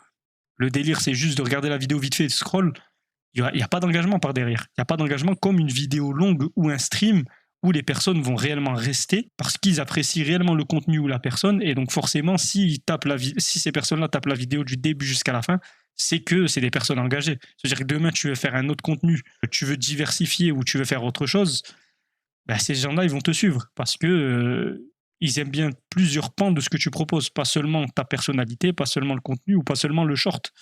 A: le délire, c'est juste de regarder la vidéo vite fait et de scroll, il n'y a pas d'engagement par derrière. Il n'y a pas d'engagement comme une vidéo longue ou un stream où les personnes vont réellement rester parce qu'ils apprécient réellement le contenu ou la personne. Et donc forcément, si ces personnes-là tapent la vidéo du début jusqu'à la fin, c'est que c'est des personnes engagées. C'est-à-dire que demain, tu veux faire un autre contenu, tu veux diversifier ou tu veux faire autre chose, ces gens-là, ils vont te suivre parce que ils aiment bien plusieurs pans de ce que tu proposes, pas seulement ta personnalité, pas seulement le contenu ou pas seulement le short.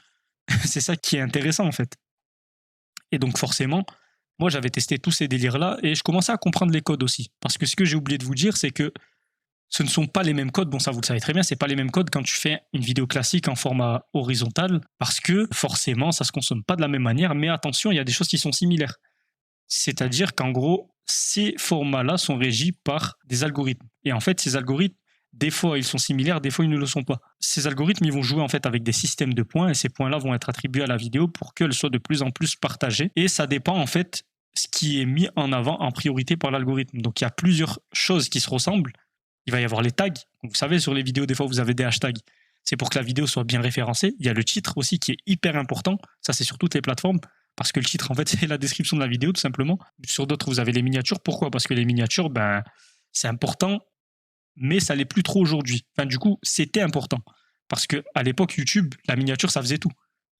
A: C'est ça qui est intéressant en fait. Et donc forcément, moi j'avais testé tous ces délires-là et je commençais à comprendre les codes aussi. Parce que ce que j'ai oublié de vous dire, c'est que ce ne sont pas les mêmes codes. Bon, ça vous le savez très bien, c'est pas les mêmes codes quand tu fais une vidéo classique en format horizontal parce que forcément, ça se consomme pas de la même manière. Mais attention, il y a des choses qui sont similaires. C'est-à-dire qu'en gros, ces formats-là sont régis par des algorithmes. Et en fait, ces algorithmes, des fois, ils sont similaires, des fois, ils ne le sont pas. Ces algorithmes, ils vont jouer en fait avec des systèmes de points et ces points-là vont être attribués à la vidéo pour qu'elle soit de plus en plus partagée. Et ça dépend en fait ce qui est mis en avant en priorité par l'algorithme. Donc, il y a plusieurs choses qui se ressemblent. Il va y avoir les tags. Vous savez, sur les vidéos, des fois, vous avez des hashtags. C'est pour que la vidéo soit bien référencée. Il y a le titre aussi qui est hyper important. Ça, c'est sur toutes les plateformes. Parce que le titre, en fait, c'est la description de la vidéo, tout simplement. Sur d'autres, vous avez les miniatures. Pourquoi ? Parce que les miniatures, c'est important, mais ça l'est plus trop aujourd'hui. Enfin, du coup, c'était important. Parce qu'à l'époque, YouTube, la miniature, ça faisait tout.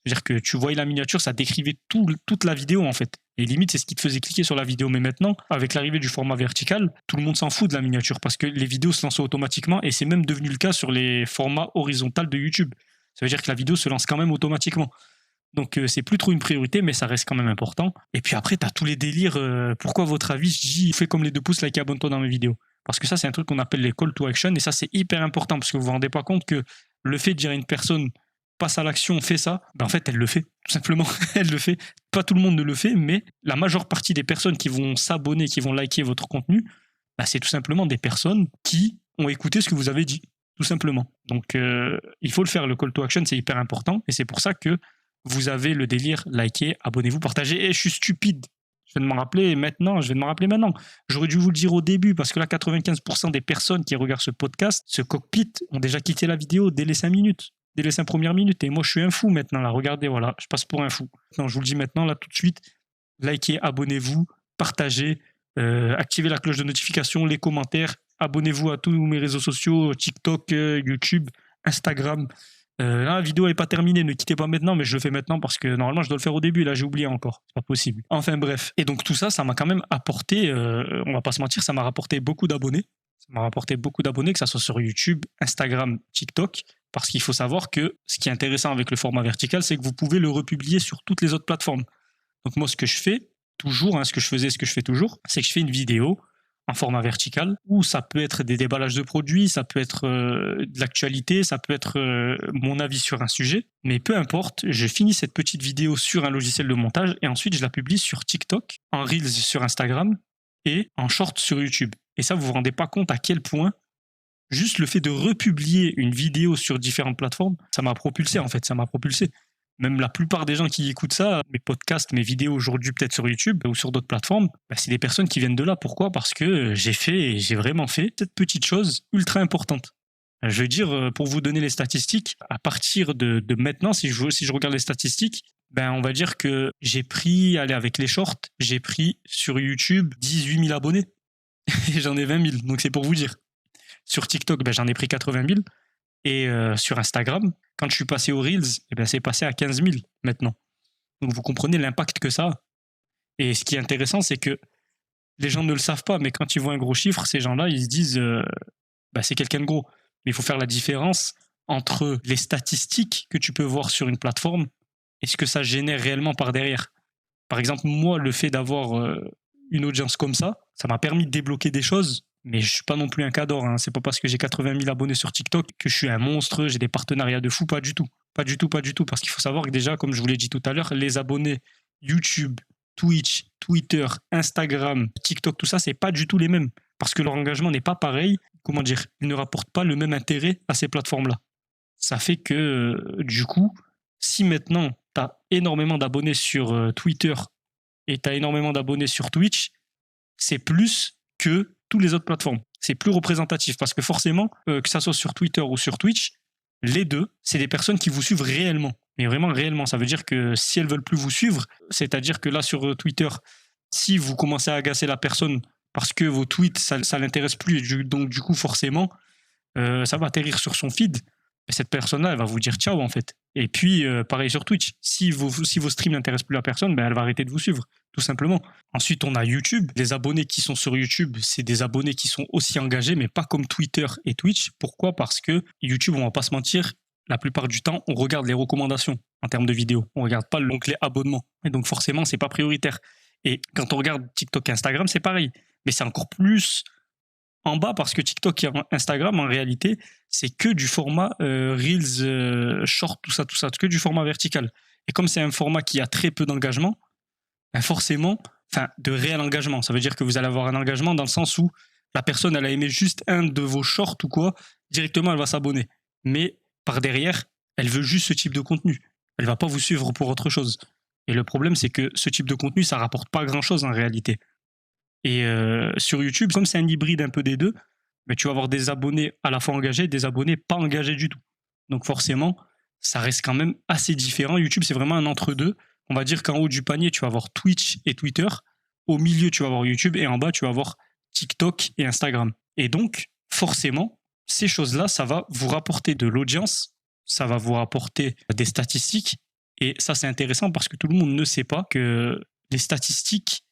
A: C'est-à-dire que tu voyais la miniature, ça décrivait toute la vidéo, en fait. Et limite, c'est ce qui te faisait cliquer sur la vidéo. Mais maintenant, avec l'arrivée du format vertical, tout le monde s'en fout de la miniature parce que les vidéos se lancent automatiquement et c'est même devenu le cas sur les formats horizontaux de YouTube. Ça veut dire que la vidéo se lance quand même automatiquement. Donc, c'est plus trop une priorité, mais ça reste quand même important. Et puis après, tu as tous les délires. Pourquoi, à votre avis, je dis fais comme les 2 pouces, like et abonne-toi dans mes vidéos ? Parce que ça, c'est un truc qu'on appelle les call to action. Et ça, c'est hyper important parce que vous vous rendez pas compte que le fait de dire à une personne passe à l'action, fais ça, en fait, elle le fait, tout simplement. Elle le fait. Pas tout le monde ne le fait, mais la majeure partie des personnes qui vont s'abonner, qui vont liker votre contenu, c'est tout simplement des personnes qui ont écouté ce que vous avez dit, tout simplement. Donc, il faut le faire. Le call to action, c'est hyper important. Et c'est pour ça que vous avez le délire, likez, abonnez-vous, partagez. Et je suis stupide. Je vais de m'en rappeler maintenant. J'aurais dû vous le dire au début, parce que là, 95% des personnes qui regardent ce podcast, ce cockpit, ont déjà quitté la vidéo dès les 5 minutes. Dès les 5 premières minutes. Et moi, je suis un fou maintenant. Là, regardez, voilà, je passe pour un fou. Non, je vous le dis maintenant, là, tout de suite. Likez, abonnez-vous, partagez, activez la cloche de notification, les commentaires. Abonnez-vous à tous mes réseaux sociaux, TikTok, YouTube, Instagram. Là, la vidéo n'est pas terminée, ne quittez pas maintenant, mais je le fais maintenant parce que normalement, je dois le faire au début. Et là, j'ai oublié encore. C'est pas possible. Enfin, bref. Et donc, tout ça, ça m'a quand même apporté, on va pas se mentir, ça m'a rapporté beaucoup d'abonnés. Ça m'a rapporté beaucoup d'abonnés, que ça soit sur YouTube, Instagram, TikTok. Parce qu'il faut savoir que ce qui est intéressant avec le format vertical, c'est que vous pouvez le republier sur toutes les autres plateformes. Donc moi, ce que je fais toujours, ce que je faisais, ce que je fais toujours, c'est que je fais une vidéo en format vertical où ça peut être des déballages de produits, ça peut être de l'actualité, ça peut être mon avis sur un sujet. Mais peu importe, je finis cette petite vidéo sur un logiciel de montage et ensuite je la publie sur TikTok, en Reels sur Instagram et en Short sur YouTube. Et ça, vous vous rendez pas compte à quel point juste le fait de republier une vidéo sur différentes plateformes, ça m'a propulsé en fait, ça m'a propulsé. Même la plupart des gens qui écoutent ça, mes podcasts, mes vidéos aujourd'hui peut-être sur YouTube ou sur d'autres plateformes, c'est des personnes qui viennent de là. Pourquoi ? Parce que j'ai vraiment fait cette petite chose ultra importante. Je veux dire, pour vous donner les statistiques, à partir de maintenant, si je regarde les statistiques, on va dire que j'ai pris, avec les shorts, j'ai pris sur YouTube 18 000 abonnés. Et j'en ai 20 000, donc c'est pour vous dire. Sur TikTok, j'en ai pris 80 000. Et sur Instagram, quand je suis passé aux Reels, c'est passé à 15 000 maintenant. Donc vous comprenez l'impact que ça a. Et ce qui est intéressant, c'est que les gens ne le savent pas, mais quand ils voient un gros chiffre, ces gens-là, ils se disent c'est quelqu'un de gros. Mais il faut faire la différence entre les statistiques que tu peux voir sur une plateforme et ce que ça génère réellement par derrière. Par exemple, moi, le fait d'avoir une audience comme ça m'a permis de débloquer des choses. Mais je suis pas non plus un cador, hein. C'est pas parce que j'ai 80 000 abonnés sur TikTok que je suis un monstre, j'ai des partenariats de fou, pas du tout. Pas du tout. Parce qu'il faut savoir que déjà, comme je vous l'ai dit tout à l'heure, les abonnés YouTube, Twitch, Twitter, Instagram, TikTok, tout ça, c'est pas du tout les mêmes. Parce que leur engagement n'est pas pareil. Comment dire ? Ils ne rapportent pas le même intérêt à ces plateformes-là. Ça fait que, du coup, si maintenant tu as énormément d'abonnés sur Twitter et tu as énormément d'abonnés sur Twitch, c'est plus que toutes les autres plateformes. C'est plus représentatif parce que forcément, que ça soit sur Twitter ou sur Twitch, les deux, c'est des personnes qui vous suivent réellement. Mais vraiment réellement, ça veut dire que si elles veulent plus vous suivre, c'est-à-dire que là sur Twitter, si vous commencez à agacer la personne parce que vos tweets, ça l'intéresse plus, et donc du coup forcément, ça va atterrir sur son feed. Et cette personne-là, elle va vous dire ciao en fait. Et puis pareil sur Twitch, si vos streams n'intéressent plus la personne, elle va arrêter de vous suivre, tout simplement. Ensuite, on a YouTube. Les abonnés qui sont sur YouTube, c'est des abonnés qui sont aussi engagés, mais pas comme Twitter et Twitch. Pourquoi ? Parce que YouTube, on va pas se mentir, la plupart du temps, on regarde les recommandations en termes de vidéos. On regarde pas l'onglet abonnement. Et donc forcément, c'est pas prioritaire. Et quand on regarde TikTok et Instagram, c'est pareil. Mais c'est encore plus en bas parce que TikTok et Instagram, en réalité, c'est que du format Reels, Short, tout ça, que du format vertical. Et comme c'est un format qui a très peu d'engagement, forcément, enfin, de réel engagement. Ça veut dire que vous allez avoir un engagement dans le sens où la personne, elle a aimé juste un de vos shorts ou quoi, directement, elle va s'abonner. Mais par derrière, elle veut juste ce type de contenu. Elle va pas vous suivre pour autre chose. Et le problème, c'est que ce type de contenu, ça rapporte pas grand-chose en réalité. Et sur YouTube, comme c'est un hybride un peu des deux, mais tu vas avoir des abonnés à la fois engagés, des abonnés pas engagés du tout. Donc forcément, ça reste quand même assez différent. YouTube, c'est vraiment un entre-deux. On va dire qu'en haut du panier, tu vas avoir Twitch et Twitter. Au milieu, tu vas avoir YouTube. Et en bas, tu vas avoir TikTok et Instagram. Et donc, forcément, ces choses-là, ça va vous rapporter de l'audience, ça va vous rapporter des statistiques. Et ça, c'est intéressant parce que tout le monde ne sait pas que les statistiques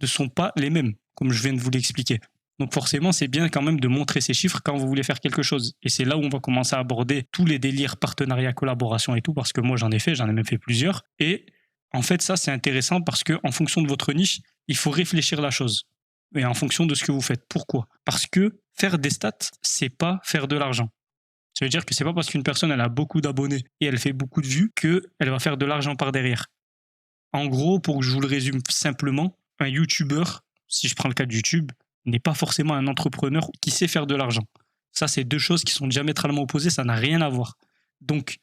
A: ne sont pas les mêmes, comme je viens de vous l'expliquer. Donc forcément, c'est bien quand même de montrer ces chiffres quand vous voulez faire quelque chose. Et c'est là où on va commencer à aborder tous les délires partenariat, collaboration et tout, parce que moi j'en ai même fait plusieurs. Et en fait, ça c'est intéressant parce qu'en fonction de votre niche, il faut réfléchir la chose. Et en fonction de ce que vous faites. Pourquoi ? Parce que faire des stats, c'est pas faire de l'argent. Ça veut dire que c'est pas parce qu'une personne elle a beaucoup d'abonnés et elle fait beaucoup de vues qu'elle va faire de l'argent par derrière. En gros, pour que je vous le résume simplement, un YouTuber, si je prends le cas de YouTube, n'est pas forcément un entrepreneur qui sait faire de l'argent. Ça, c'est deux choses qui sont diamétralement opposées, ça n'a rien à voir. Donc,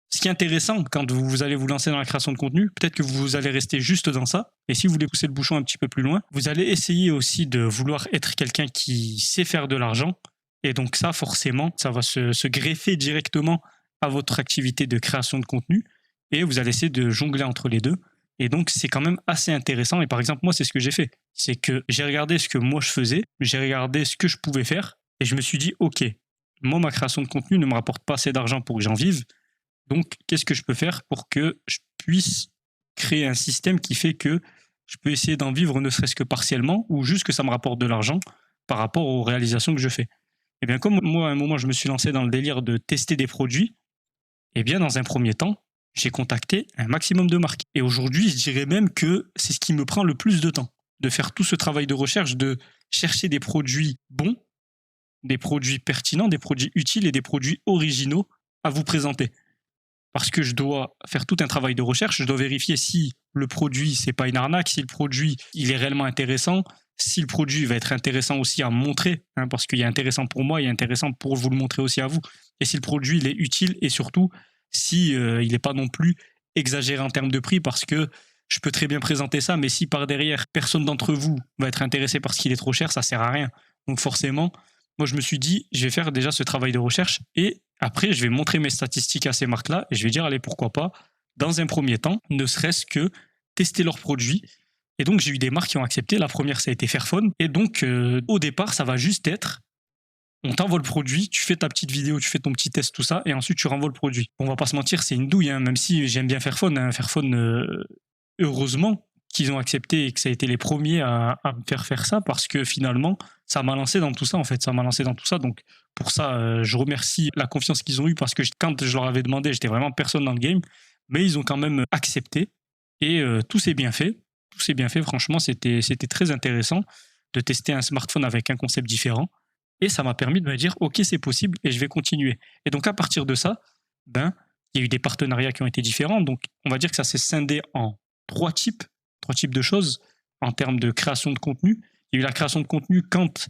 A: ce qui est intéressant quand vous allez vous lancer dans la création de contenu, peut-être que vous allez rester juste dans ça, et si vous voulez pousser le bouchon un petit peu plus loin, vous allez essayer aussi de vouloir être quelqu'un qui sait faire de l'argent, et donc ça, forcément, ça va se greffer directement à votre activité de création de contenu, et vous allez essayer de jongler entre les deux. Et donc, c'est quand même assez intéressant. Et par exemple, moi, c'est ce que j'ai fait. C'est que j'ai regardé ce que moi je faisais, j'ai regardé ce que je pouvais faire, et je me suis dit, OK, moi, ma création de contenu ne me rapporte pas assez d'argent pour que j'en vive. Donc, qu'est-ce que je peux faire pour que je puisse créer un système qui fait que je peux essayer d'en vivre ne serait-ce que partiellement, ou juste que ça me rapporte de l'argent par rapport aux réalisations que je fais. Et bien, comme moi, à un moment, je me suis lancé dans le délire de tester des produits, et bien, dans un premier temps, j'ai contacté un maximum de marques. Et aujourd'hui, je dirais même que c'est ce qui me prend le plus de temps, de faire tout ce travail de recherche, de chercher des produits bons, des produits pertinents, des produits utiles et des produits originaux à vous présenter. Parce que je dois faire tout un travail de recherche, je dois vérifier si le produit, c'est pas une arnaque, si le produit, il est réellement intéressant, si le produit va être intéressant aussi à montrer, hein, parce qu'il y a intéressant pour moi, il y a intéressant pour vous le montrer aussi à vous, et si le produit, il est utile, et surtout, si il n'est pas non plus exagéré en termes de prix, parce que je peux très bien présenter ça, mais si par derrière, personne d'entre vous va être intéressé parce qu'il est trop cher, ça sert à rien. Donc forcément, moi je me suis dit, je vais faire déjà ce travail de recherche, et après, je vais montrer mes statistiques à ces marques-là, et je vais dire, allez, pourquoi pas, dans un premier temps, ne serait-ce que tester leurs produits. Et donc, j'ai eu des marques qui ont accepté. La première, ça a été Fairphone. Et donc, au départ, ça va juste être, on t'envoie le produit, tu fais ta petite vidéo, tu fais ton petit test, tout ça, et ensuite tu renvoies le produit. On va pas se mentir, c'est une douille, hein, même si j'aime bien Fairphone. Hein. Fairphone, heureusement qu'ils ont accepté et que ça a été les premiers à me faire ça, parce que finalement, ça m'a lancé dans tout ça, en fait. Ça m'a lancé dans tout ça. Donc, pour ça, je remercie la confiance qu'ils ont eue, parce que quand je leur avais demandé, j'étais vraiment personne dans le game, mais ils ont quand même accepté, et tout s'est bien fait. Tout s'est bien fait, franchement, c'était très intéressant de tester un smartphone avec un concept différent. Et ça m'a permis de me dire, OK, c'est possible et je vais continuer. Et donc, à partir de ça, ben, il y a eu des partenariats qui ont été différents. Donc, on va dire que ça s'est scindé en trois types de choses en termes de création de contenu. Il y a eu la création de contenu quand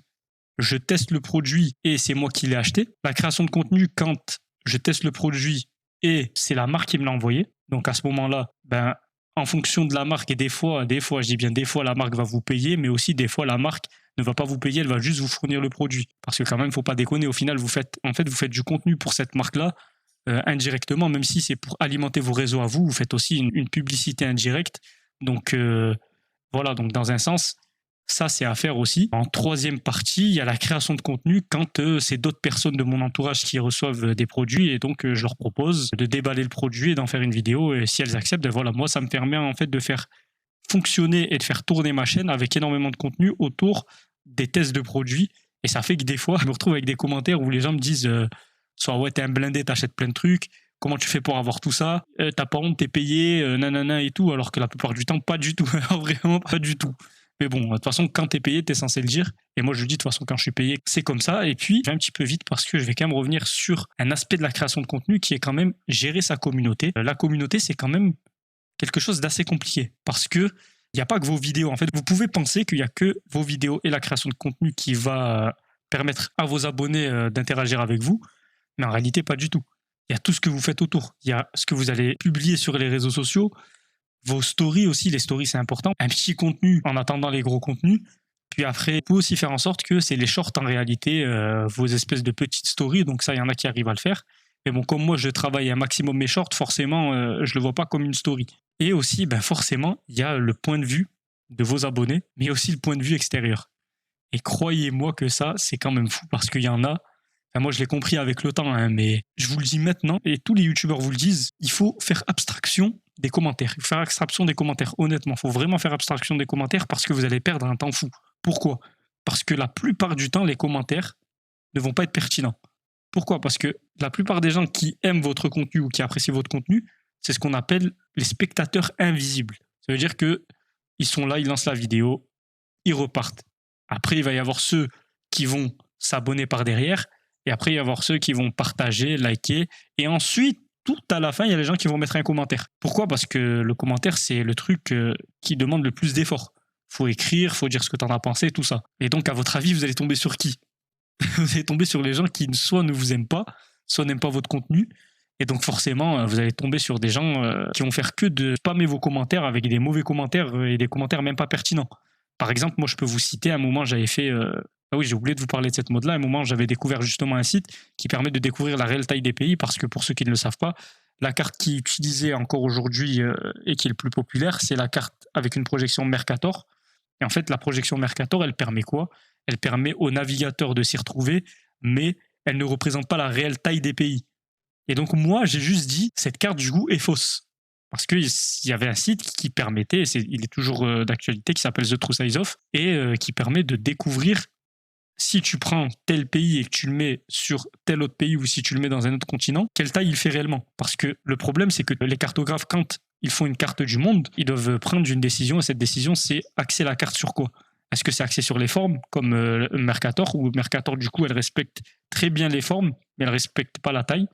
A: je teste le produit et c'est moi qui l'ai acheté. La création de contenu quand je teste le produit et c'est la marque qui me l'a envoyé. Donc, à ce moment-là, ben, en fonction de la marque, et des fois, je dis bien des fois, la marque va vous payer, mais aussi des fois, la marque ne va pas vous payer, elle va juste vous fournir le produit. Parce que quand même, il ne faut pas déconner, au final, vous faites du contenu pour cette marque-là, indirectement, même si c'est pour alimenter vos réseaux à vous, vous faites aussi une publicité indirecte. Donc, voilà, donc dans un sens, ça, c'est à faire aussi. En troisième partie, il y a la création de contenu quand c'est d'autres personnes de mon entourage qui reçoivent des produits et donc je leur propose de déballer le produit et d'en faire une vidéo. Et si elles acceptent, ben voilà, moi, ça me permet en fait de faire fonctionner et de faire tourner ma chaîne avec énormément de contenu autour des tests de produits. Et ça fait que des fois, je me retrouve avec des commentaires où les gens me disent soit ouais, t'es un blindé, t'achètes plein de trucs, comment tu fais pour avoir tout ça, t'as pas honte, t'es payé, nanana et tout, alors que la plupart du temps, pas du tout, vraiment pas du tout. Mais bon, de toute façon, quand t'es payé, t'es censé le dire. Et moi, je dis, de toute façon, quand je suis payé, c'est comme ça. Et puis, je vais un petit peu vite parce que je vais quand même revenir sur un aspect de la création de contenu qui est quand même gérer sa communauté. La communauté, c'est quand même quelque chose d'assez compliqué parce que Il n'y a pas que vos vidéos. En fait, vous pouvez penser qu'il n'y a que vos vidéos et la création de contenu qui va permettre à vos abonnés d'interagir avec vous, mais en réalité, pas du tout. Il y a tout ce que vous faites autour. Il y a ce que vous allez publier sur les réseaux sociaux, vos stories aussi. Les stories, c'est important. Un petit contenu en attendant les gros contenus. Puis après, vous pouvez aussi faire en sorte que c'est les shorts en réalité, vos espèces de petites stories. Donc ça, il y en a qui arrivent à le faire. Mais bon, comme moi, je travaille un maximum mes shorts, forcément, je le vois pas comme une story. Et aussi, ben forcément, il y a le point de vue de vos abonnés, mais aussi le point de vue extérieur. Et croyez-moi que ça, c'est quand même fou, parce qu'il y en a, enfin, moi je l'ai compris avec le temps, hein, mais je vous le dis maintenant, et tous les youtubeurs vous le disent, il faut faire abstraction des commentaires. Il faut faire abstraction des commentaires, honnêtement. Il faut vraiment faire abstraction des commentaires parce que vous allez perdre un temps fou. Pourquoi ? Parce que la plupart du temps, les commentaires ne vont pas être pertinents. Pourquoi ? Parce que la plupart des gens qui aiment votre contenu ou qui apprécient votre contenu, c'est ce qu'on appelle les spectateurs invisibles. Ça veut dire qu'ils sont là, ils lancent la vidéo, ils repartent. Après, il va y avoir ceux qui vont s'abonner par derrière, et après, il va y avoir ceux qui vont partager, liker, et ensuite, tout à la fin, il y a les gens qui vont mettre un commentaire. Pourquoi ? Parce que le commentaire, c'est le truc qui demande le plus d'efforts. Faut écrire, faut dire ce que tu en as pensé, tout ça. Et donc, à votre avis, vous allez tomber sur qui ? Vous allez tomber sur les gens qui soit ne vous aiment pas, soit n'aiment pas votre contenu. Et donc forcément, vous allez tomber sur des gens qui vont faire que de spammer vos commentaires avec des mauvais commentaires et des commentaires même pas pertinents. Par exemple, moi je peux vous citer, à un moment j'avais fait... Ah oui, j'ai oublié de vous parler de cette mode-là. À un moment, j'avais découvert justement un site qui permet de découvrir la réelle taille des pays, parce que pour ceux qui ne le savent pas, la carte qui est utilisée encore aujourd'hui et qui est le plus populaire, c'est la carte avec une projection Mercator. Et en fait, la projection Mercator, elle permet quoi ? Elle permet aux navigateurs de s'y retrouver, mais elle ne représente pas la réelle taille des pays. Et donc moi, j'ai juste dit, cette carte du coup est fausse. Parce qu'il y avait un site qui permettait, il est toujours d'actualité, qui s'appelle The True Size Of, et qui permet de découvrir si tu prends tel pays et que tu le mets sur tel autre pays, ou si tu le mets dans un autre continent, quelle taille il fait réellement. Parce que le problème, c'est que les cartographes, quand ils font une carte du monde, ils doivent prendre une décision, et cette décision, c'est axer la carte sur quoi ? Est-ce que c'est axé sur les formes, comme Mercator, où Mercator, du coup, elle respecte très bien les formes, mais elle ne respecte pas la taille ?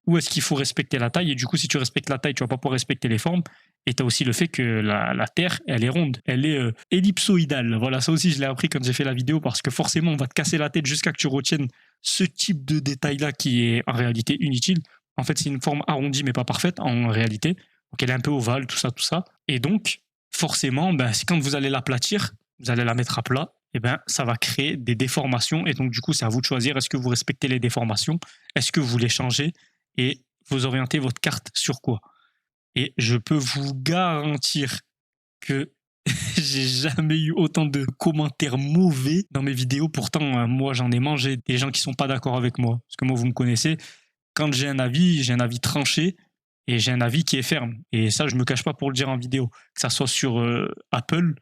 A: Ou est-ce qu'il faut respecter la taille ? Et du coup, si tu respectes la taille, tu ne vas pas pouvoir respecter les formes. Et tu as aussi le fait que la Terre, elle est ronde, elle est ellipsoïdale. Voilà, ça aussi, je l'ai appris quand j'ai fait la vidéo, parce que forcément, on va te casser la tête jusqu'à que tu retiennes ce type de détail-là qui est en réalité inutile. En fait, c'est une forme arrondie, mais pas parfaite en réalité. Donc, elle est un peu ovale, tout ça, tout ça. Et donc, forcément, quand vous allez l'aplatir, vous allez la mettre à plat, et ça va créer des déformations. Et donc, du coup, c'est à vous de choisir, est-ce que vous respectez les déformations ? Est-ce que vous les changez ? Et vous orientez votre carte sur quoi ? Et je peux vous garantir que j'ai jamais eu autant de commentaires mauvais dans mes vidéos. Pourtant, moi, j'en ai mangé des gens qui sont pas d'accord avec moi. Parce que moi, vous me connaissez, quand j'ai un avis tranché, et j'ai un avis qui est ferme. Et ça, je me cache pas pour le dire en vidéo. Que ça soit sur Apple,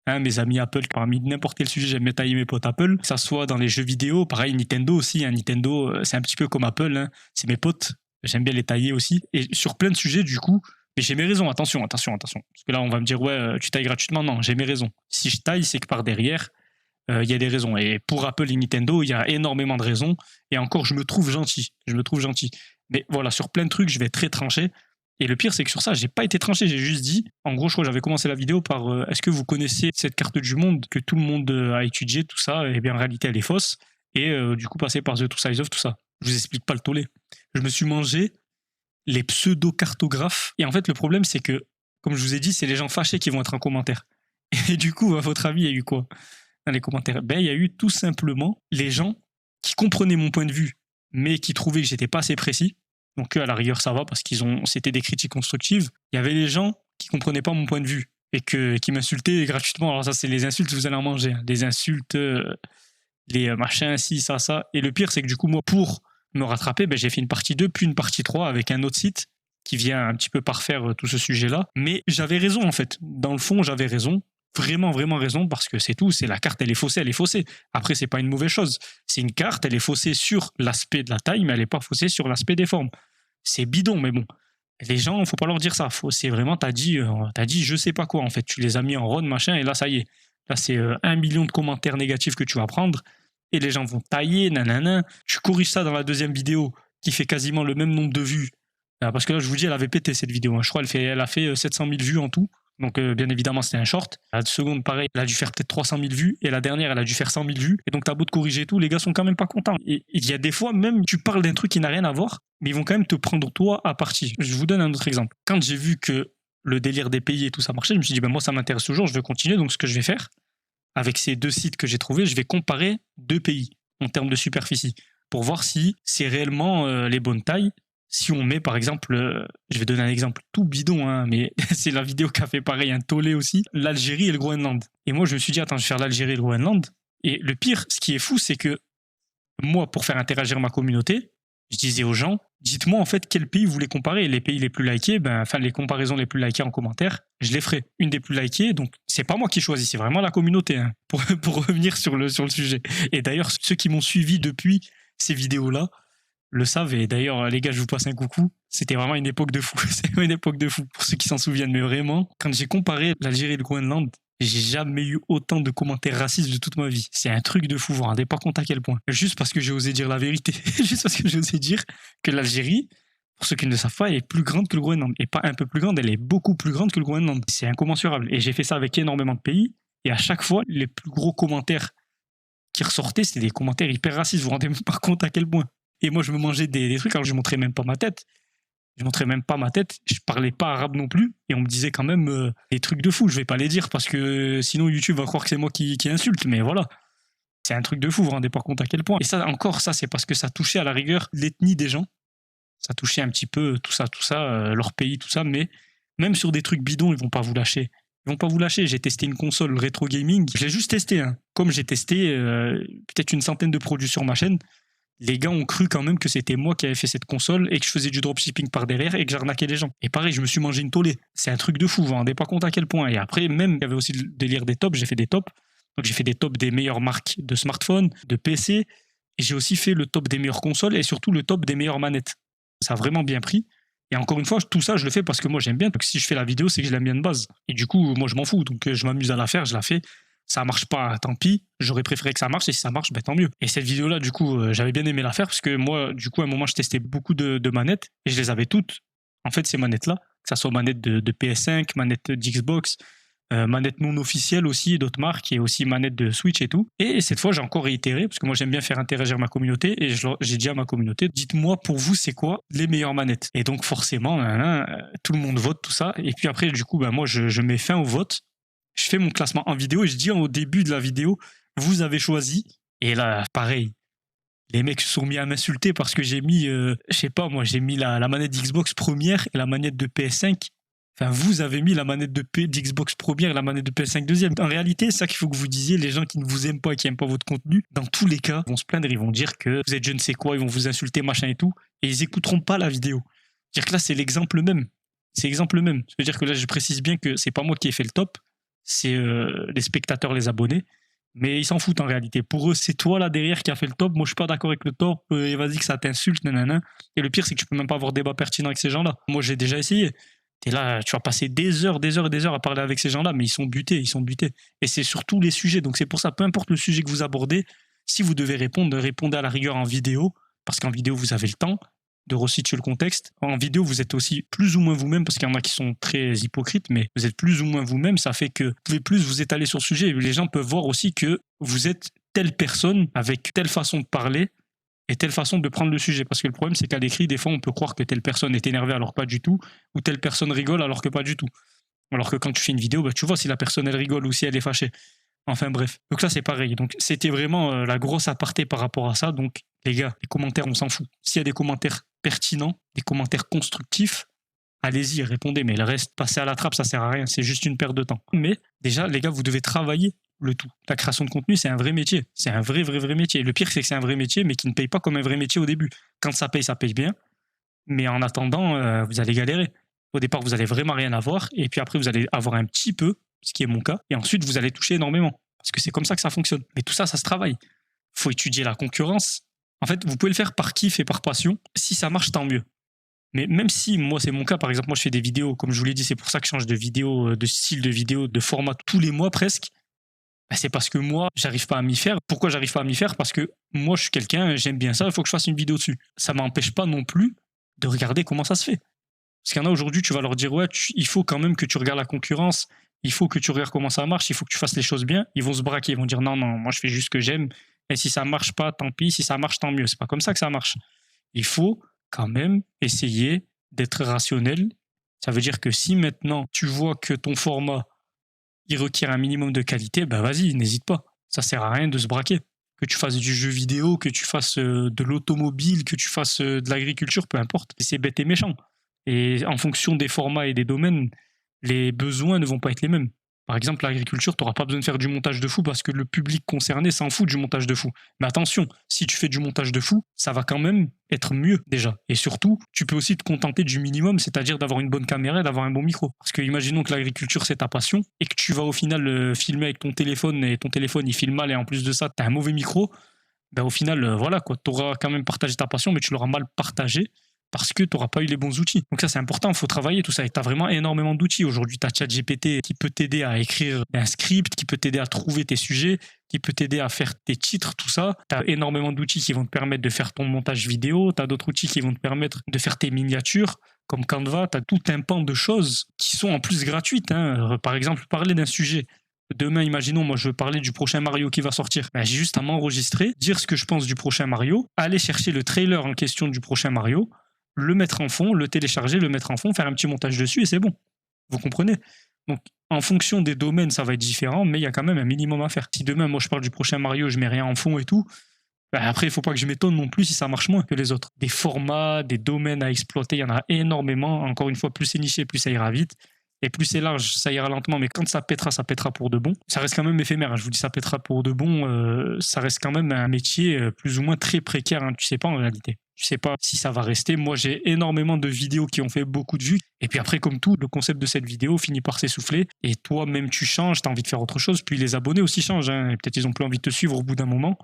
A: mes amis Apple, parmi n'importe quel sujet, j'aime tailler mes potes Apple. Que ça soit dans les jeux vidéo, pareil, Nintendo aussi. Nintendo, c'est un petit peu comme Apple. C'est mes potes. J'aime bien les tailler aussi. Et sur plein de sujets, du coup, mais j'ai mes raisons. Attention. Parce que là, on va me dire, ouais, tu tailles gratuitement. Non, j'ai mes raisons. Si je taille, c'est que par derrière, il y a des raisons. Et pour Apple et Nintendo, il y a énormément de raisons. Et encore, je me trouve gentil. Mais voilà, sur plein de trucs, je vais être très tranché. Et le pire, c'est que sur ça, j'ai pas été tranché. J'ai juste dit, en gros, je crois que j'avais commencé la vidéo par est-ce que vous connaissez cette carte du monde que tout le monde a étudiée, tout ça ? Eh bien, en réalité, elle est fausse. Et du coup, passer par The True Size Of, tout ça. Je vous explique pas le tollé. Je me suis mangé les pseudo-cartographes. Et en fait, le problème, c'est que, comme je vous ai dit, c'est les gens fâchés qui vont être en commentaire. Et du coup, à votre avis, il y a eu quoi dans les commentaires ? Il y a eu tout simplement les gens qui comprenaient mon point de vue, mais qui trouvaient que j'étais pas assez précis. Donc à la rigueur, ça va, parce c'était des critiques constructives. Il y avait les gens qui comprenaient pas mon point de vue et qui m'insultaient gratuitement. Alors ça, c'est les insultes, vous allez en manger. Des insultes, les machins, ci, ça. Et le pire, c'est que du coup, moi, pour me rattraper, j'ai fait une partie 2, puis une partie 3 avec un autre site qui vient un petit peu parfaire tout ce sujet-là. Mais j'avais raison, en fait. Dans le fond, j'avais raison. Vraiment, vraiment raison, parce que c'est tout. C'est la carte, elle est faussée. Après, c'est pas une mauvaise chose. C'est une carte, elle est faussée sur l'aspect de la taille, mais elle est pas faussée sur l'aspect des formes. C'est bidon, mais bon. Les gens, faut pas leur dire ça. C'est vraiment, t'as dit je sais pas quoi, en fait. Tu les as mis en run, machin, et là, ça y est. Là, c'est 1 million de commentaires négatifs que tu vas prendre. Et les gens vont tailler, nanana. Tu corriges ça dans la deuxième vidéo, qui fait quasiment le même nombre de vues. Parce que là, je vous dis, elle avait pété cette vidéo. Je crois qu'elle a fait 700 000 vues en tout. Donc, bien évidemment, c'était un short. La seconde, pareil, elle a dû faire peut-être 300 000 vues. Et la dernière, elle a dû faire 100 000 vues. Et donc, t'as beau te corriger et tout, les gars sont quand même pas contents. Et il y a des fois, même, tu parles d'un truc qui n'a rien à voir, mais ils vont quand même te prendre toi à partie. Je vous donne un autre exemple. Quand j'ai vu que le délire des pays et tout ça marchait, je me suis dit, ben moi, ça m'intéresse toujours, je veux continuer. Donc, ce que je vais faire, avec ces 2 sites que j'ai trouvés, je vais comparer 2 pays en termes de superficie pour voir si c'est réellement les bonnes tailles. Si on met, par exemple, je vais donner un exemple tout bidon, hein, mais c'est la vidéo qui a fait pareil, un tollé aussi, l'Algérie et le Groenland. Et moi, je me suis dit, attends, je vais faire l'Algérie et le Groenland. Et le pire, ce qui est fou, c'est que moi, pour faire interagir ma communauté, je disais aux gens, dites-moi en fait quel pays vous voulez comparer. Les pays les plus likés, enfin les comparaisons les plus likées en commentaire, je les ferai. Une des plus likées, donc c'est pas moi qui choisis, c'est vraiment la communauté, hein, pour revenir sur le sujet. Et d'ailleurs, ceux qui m'ont suivi depuis ces vidéos-là le savent. Et d'ailleurs, les gars, je vous passe un coucou. C'était vraiment une époque de fou. C'est une époque de fou, pour ceux qui s'en souviennent. Mais vraiment, quand j'ai comparé l'Algérie et le Groenland, j'ai jamais eu autant de commentaires racistes de toute ma vie. C'est un truc de fou, vous vous rendez pas compte à quel point. Juste parce que j'ai osé dire la vérité. Juste parce que j'ai osé dire que l'Algérie, pour ceux qui ne le savent pas, est plus grande que le Groenland. Et pas un peu plus grande, elle est beaucoup plus grande que le Groenland. C'est incommensurable. Et j'ai fait ça avec énormément de pays. Et à chaque fois, les plus gros commentaires qui ressortaient, c'était des commentaires hyper racistes. Vous vous rendez même pas compte à quel point. Et moi, je me mangeais des trucs, alors je montrais même pas ma tête. Je montrais même pas ma tête, je parlais pas arabe non plus, et on me disait quand même des trucs de fou. Je vais pas les dire parce que sinon YouTube va croire que c'est moi qui insulte, mais voilà. C'est un truc de fou, vous vous rendez pas compte à quel point. Et ça, encore, ça, c'est parce que ça touchait à la rigueur l'ethnie des gens. Ça touchait un petit peu tout ça, leur pays, tout ça, mais même sur des trucs bidons, ils vont pas vous lâcher. Ils vont pas vous lâcher. J'ai testé une console rétro gaming, je l'ai juste testé, hein. Comme j'ai testé peut-être une centaine de produits sur ma chaîne, les gars ont cru quand même que c'était moi qui avais fait cette console et que je faisais du dropshipping par derrière et que j'arnaquais les gens. Et pareil, je me suis mangé une tollée. C'est un truc de fou, vous vous rendez pas compte à quel point. Et après, même, il y avait aussi le délire des tops, j'ai fait des tops. Donc j'ai fait des tops des meilleures marques de smartphones, de PC, et j'ai aussi fait le top des meilleures consoles et surtout le top des meilleures manettes. Ça a vraiment bien pris. Et encore une fois, tout ça, je le fais parce que moi j'aime bien. Donc si je fais la vidéo, c'est que je l'aime bien de base. Et du coup, moi je m'en fous. Donc je m'amuse à la faire, je la fais. Ça marche pas, tant pis. J'aurais préféré que ça marche, et si ça marche, ben tant mieux. Et cette vidéo-là, du coup, j'avais bien aimé la faire parce que moi, du coup, à un moment, je testais beaucoup de manettes et je les avais toutes. En fait, ces manettes-là, que ça soit manette de PS5, manette d'Xbox, manette non officielle aussi, d'autres marques, et aussi manette de Switch et tout. Et cette fois, j'ai encore réitéré parce que moi, j'aime bien faire interagir ma communauté, et j'ai dit à ma communauté, dites-moi pour vous, c'est quoi les meilleures manettes. Et donc, forcément, tout le monde vote, tout ça. Et puis après, du coup, ben, moi, je mets fin au vote. Je fais mon classement en vidéo et je dis au début de la vidéo, vous avez choisi. Et là, pareil, les mecs se sont mis à m'insulter parce que j'ai mis, je sais pas moi, j'ai mis la manette d'Xbox première et la manette de PS5. Enfin, vous avez mis la manette d'Xbox première et la manette de PS5 deuxième. En réalité, c'est ça qu'il faut que vous disiez, les gens qui ne vous aiment pas et qui n'aiment pas votre contenu, dans tous les cas, ils vont se plaindre, ils vont dire que vous êtes je ne sais quoi, ils vont vous insulter, machin et tout, et ils écouteront pas la vidéo. C'est-à-dire que là, c'est l'exemple même. C'est l'exemple même. C'est-à-dire que là, je précise bien que c'est pas moi qui ai fait le top, c'est les spectateurs, les abonnés, mais ils s'en foutent en réalité. Pour eux, c'est toi là derrière qui a fait le top. Moi, je suis pas d'accord avec le top, et vas-y que ça t'insulte, nanana. Et le pire, c'est que tu peux même pas avoir débat pertinent avec ces gens-là. Moi, j'ai déjà essayé. T'es là, tu vas passer des heures et des heures à parler avec ces gens-là, mais ils sont butés. Et c'est sur tous les sujets. Donc c'est pour ça, peu importe le sujet que vous abordez, si vous devez répondre, répondez à la rigueur en vidéo, parce qu'en vidéo, vous avez le temps de resituer le contexte. En vidéo, vous êtes aussi plus ou moins vous-même, parce qu'il y en a qui sont très hypocrites, mais vous êtes plus ou moins vous-même. Ça fait que vous pouvez plus vous étaler sur le sujet, et les gens peuvent voir aussi que vous êtes telle personne avec telle façon de parler et telle façon de prendre le sujet. Parce que le problème, c'est qu'à l'écrit, des fois, on peut croire que telle personne est énervée alors pas du tout, ou telle personne rigole alors que pas du tout. Alors que quand tu fais une vidéo, bah, tu vois si la personne elle rigole ou si elle est fâchée. Enfin bref. Donc ça, c'est pareil. Donc c'était vraiment la grosse aparté par rapport à ça. Donc les gars, les commentaires, on s'en fout. S'il y a des commentaires pertinents, des commentaires constructifs, allez-y, répondez. Mais le reste, passer à la trappe, ça sert à rien. C'est juste une perte de temps. Mais déjà, les gars, vous devez travailler le tout. La création de contenu, c'est un vrai métier. C'est un vrai métier. Le pire, c'est que c'est un vrai métier, mais qui ne paye pas comme un vrai métier au début. Quand ça paye bien. Mais en attendant, vous allez galérer. Au départ, vous allez vraiment rien avoir. Et puis après, vous allez avoir un petit peu, ce qui est mon cas. Et ensuite, vous allez toucher énormément. Parce que c'est comme ça que ça fonctionne. Mais tout ça, ça se travaille. Il faut étudier la concurrence. En fait, vous pouvez le faire par kiff et par passion. Si ça marche, tant mieux. Mais même si, moi, c'est mon cas, par exemple, moi, je fais des vidéos, comme je vous l'ai dit, c'est pour ça que je change de vidéo, de style de vidéo, de format tous les mois presque. Ben, c'est parce que moi, j'arrive pas à m'y faire. Pourquoi j'arrive pas à m'y faire? Parce que moi, je suis quelqu'un, j'aime bien ça, il faut que je fasse une vidéo dessus. Ça m'empêche pas non plus de regarder comment ça se fait. Parce qu'il y en a aujourd'hui, tu vas leur dire, ouais, il faut quand même que tu regardes la concurrence, il faut que tu regardes comment ça marche, il faut que tu fasses les choses bien. Ils vont se braquer, ils vont dire, non, non, moi je fais juste ce que j'aime. Et si ça marche pas, tant pis. Si ça marche, tant mieux. C'est pas comme ça que ça marche. Il faut quand même essayer d'être rationnel. Ça veut dire que si maintenant tu vois que ton format il requiert un minimum de qualité, ben vas-y, n'hésite pas. Ça sert à rien de se braquer. Que tu fasses du jeu vidéo, que tu fasses de l'automobile, que tu fasses de l'agriculture, peu importe. C'est bête et méchant. Et en fonction des formats et des domaines, les besoins ne vont pas être les mêmes. Par exemple, l'agriculture, tu n'auras pas besoin de faire du montage de fou parce que le public concerné s'en fout du montage de fou. Mais attention, si tu fais du montage de fou, ça va quand même être mieux déjà. Et surtout, tu peux aussi te contenter du minimum, c'est-à-dire d'avoir une bonne caméra et d'avoir un bon micro. Parce que imaginons que l'agriculture, c'est ta passion et que tu vas au final filmer avec ton téléphone et ton téléphone, il filme mal et en plus de ça, tu as un mauvais micro, ben au final, voilà quoi, tu auras quand même partagé ta passion, mais tu l'auras mal partagé parce que tu n'auras pas eu les bons outils. Donc ça, c'est important, il faut travailler tout ça. Et tu as vraiment énormément d'outils. Aujourd'hui, tu as ChatGPT qui peut t'aider à écrire un script, qui peut t'aider à trouver tes sujets, qui peut t'aider à faire tes titres, tout ça. Tu as énormément d'outils qui vont te permettre de faire ton montage vidéo, tu as d'autres outils qui vont te permettre de faire tes miniatures, comme Canva, tu as tout un pan de choses qui sont en plus gratuites. Hein. Par exemple, parler d'un sujet. Demain, imaginons, moi je veux parler du prochain Mario qui va sortir. Ben, j'ai juste à m'enregistrer, dire ce que je pense du prochain Mario, aller chercher le trailer en question du prochain Mario, le mettre en fond, le télécharger, le mettre en fond, faire un petit montage dessus et c'est bon. Vous comprenez? Donc, en fonction des domaines, ça va être différent, mais il y a quand même un minimum à faire. Si demain, moi, je parle du prochain Mario, je mets rien en fond et tout, ben après, il ne faut pas que je m'étonne non plus si ça marche moins que les autres. Des formats, des domaines à exploiter, il y en a énormément. Encore une fois, plus c'est niché, plus ça ira vite. Et plus c'est large, ça ira lentement. Mais quand ça pètera pour de bon. Ça reste quand même éphémère. Je vous dis, ça pètera pour de bon. Ça reste quand même un métier plus ou moins très précaire. Hein. Tu sais pas en réalité. Tu sais pas si ça va rester. Moi, j'ai énormément de vidéos qui ont fait beaucoup de vues. Et puis après, comme tout, le concept de cette vidéo finit par s'essouffler. Et toi, même tu changes, tu as envie de faire autre chose. Puis les abonnés aussi changent. Hein. Peut-être ils ont plus envie de te suivre au bout d'un moment.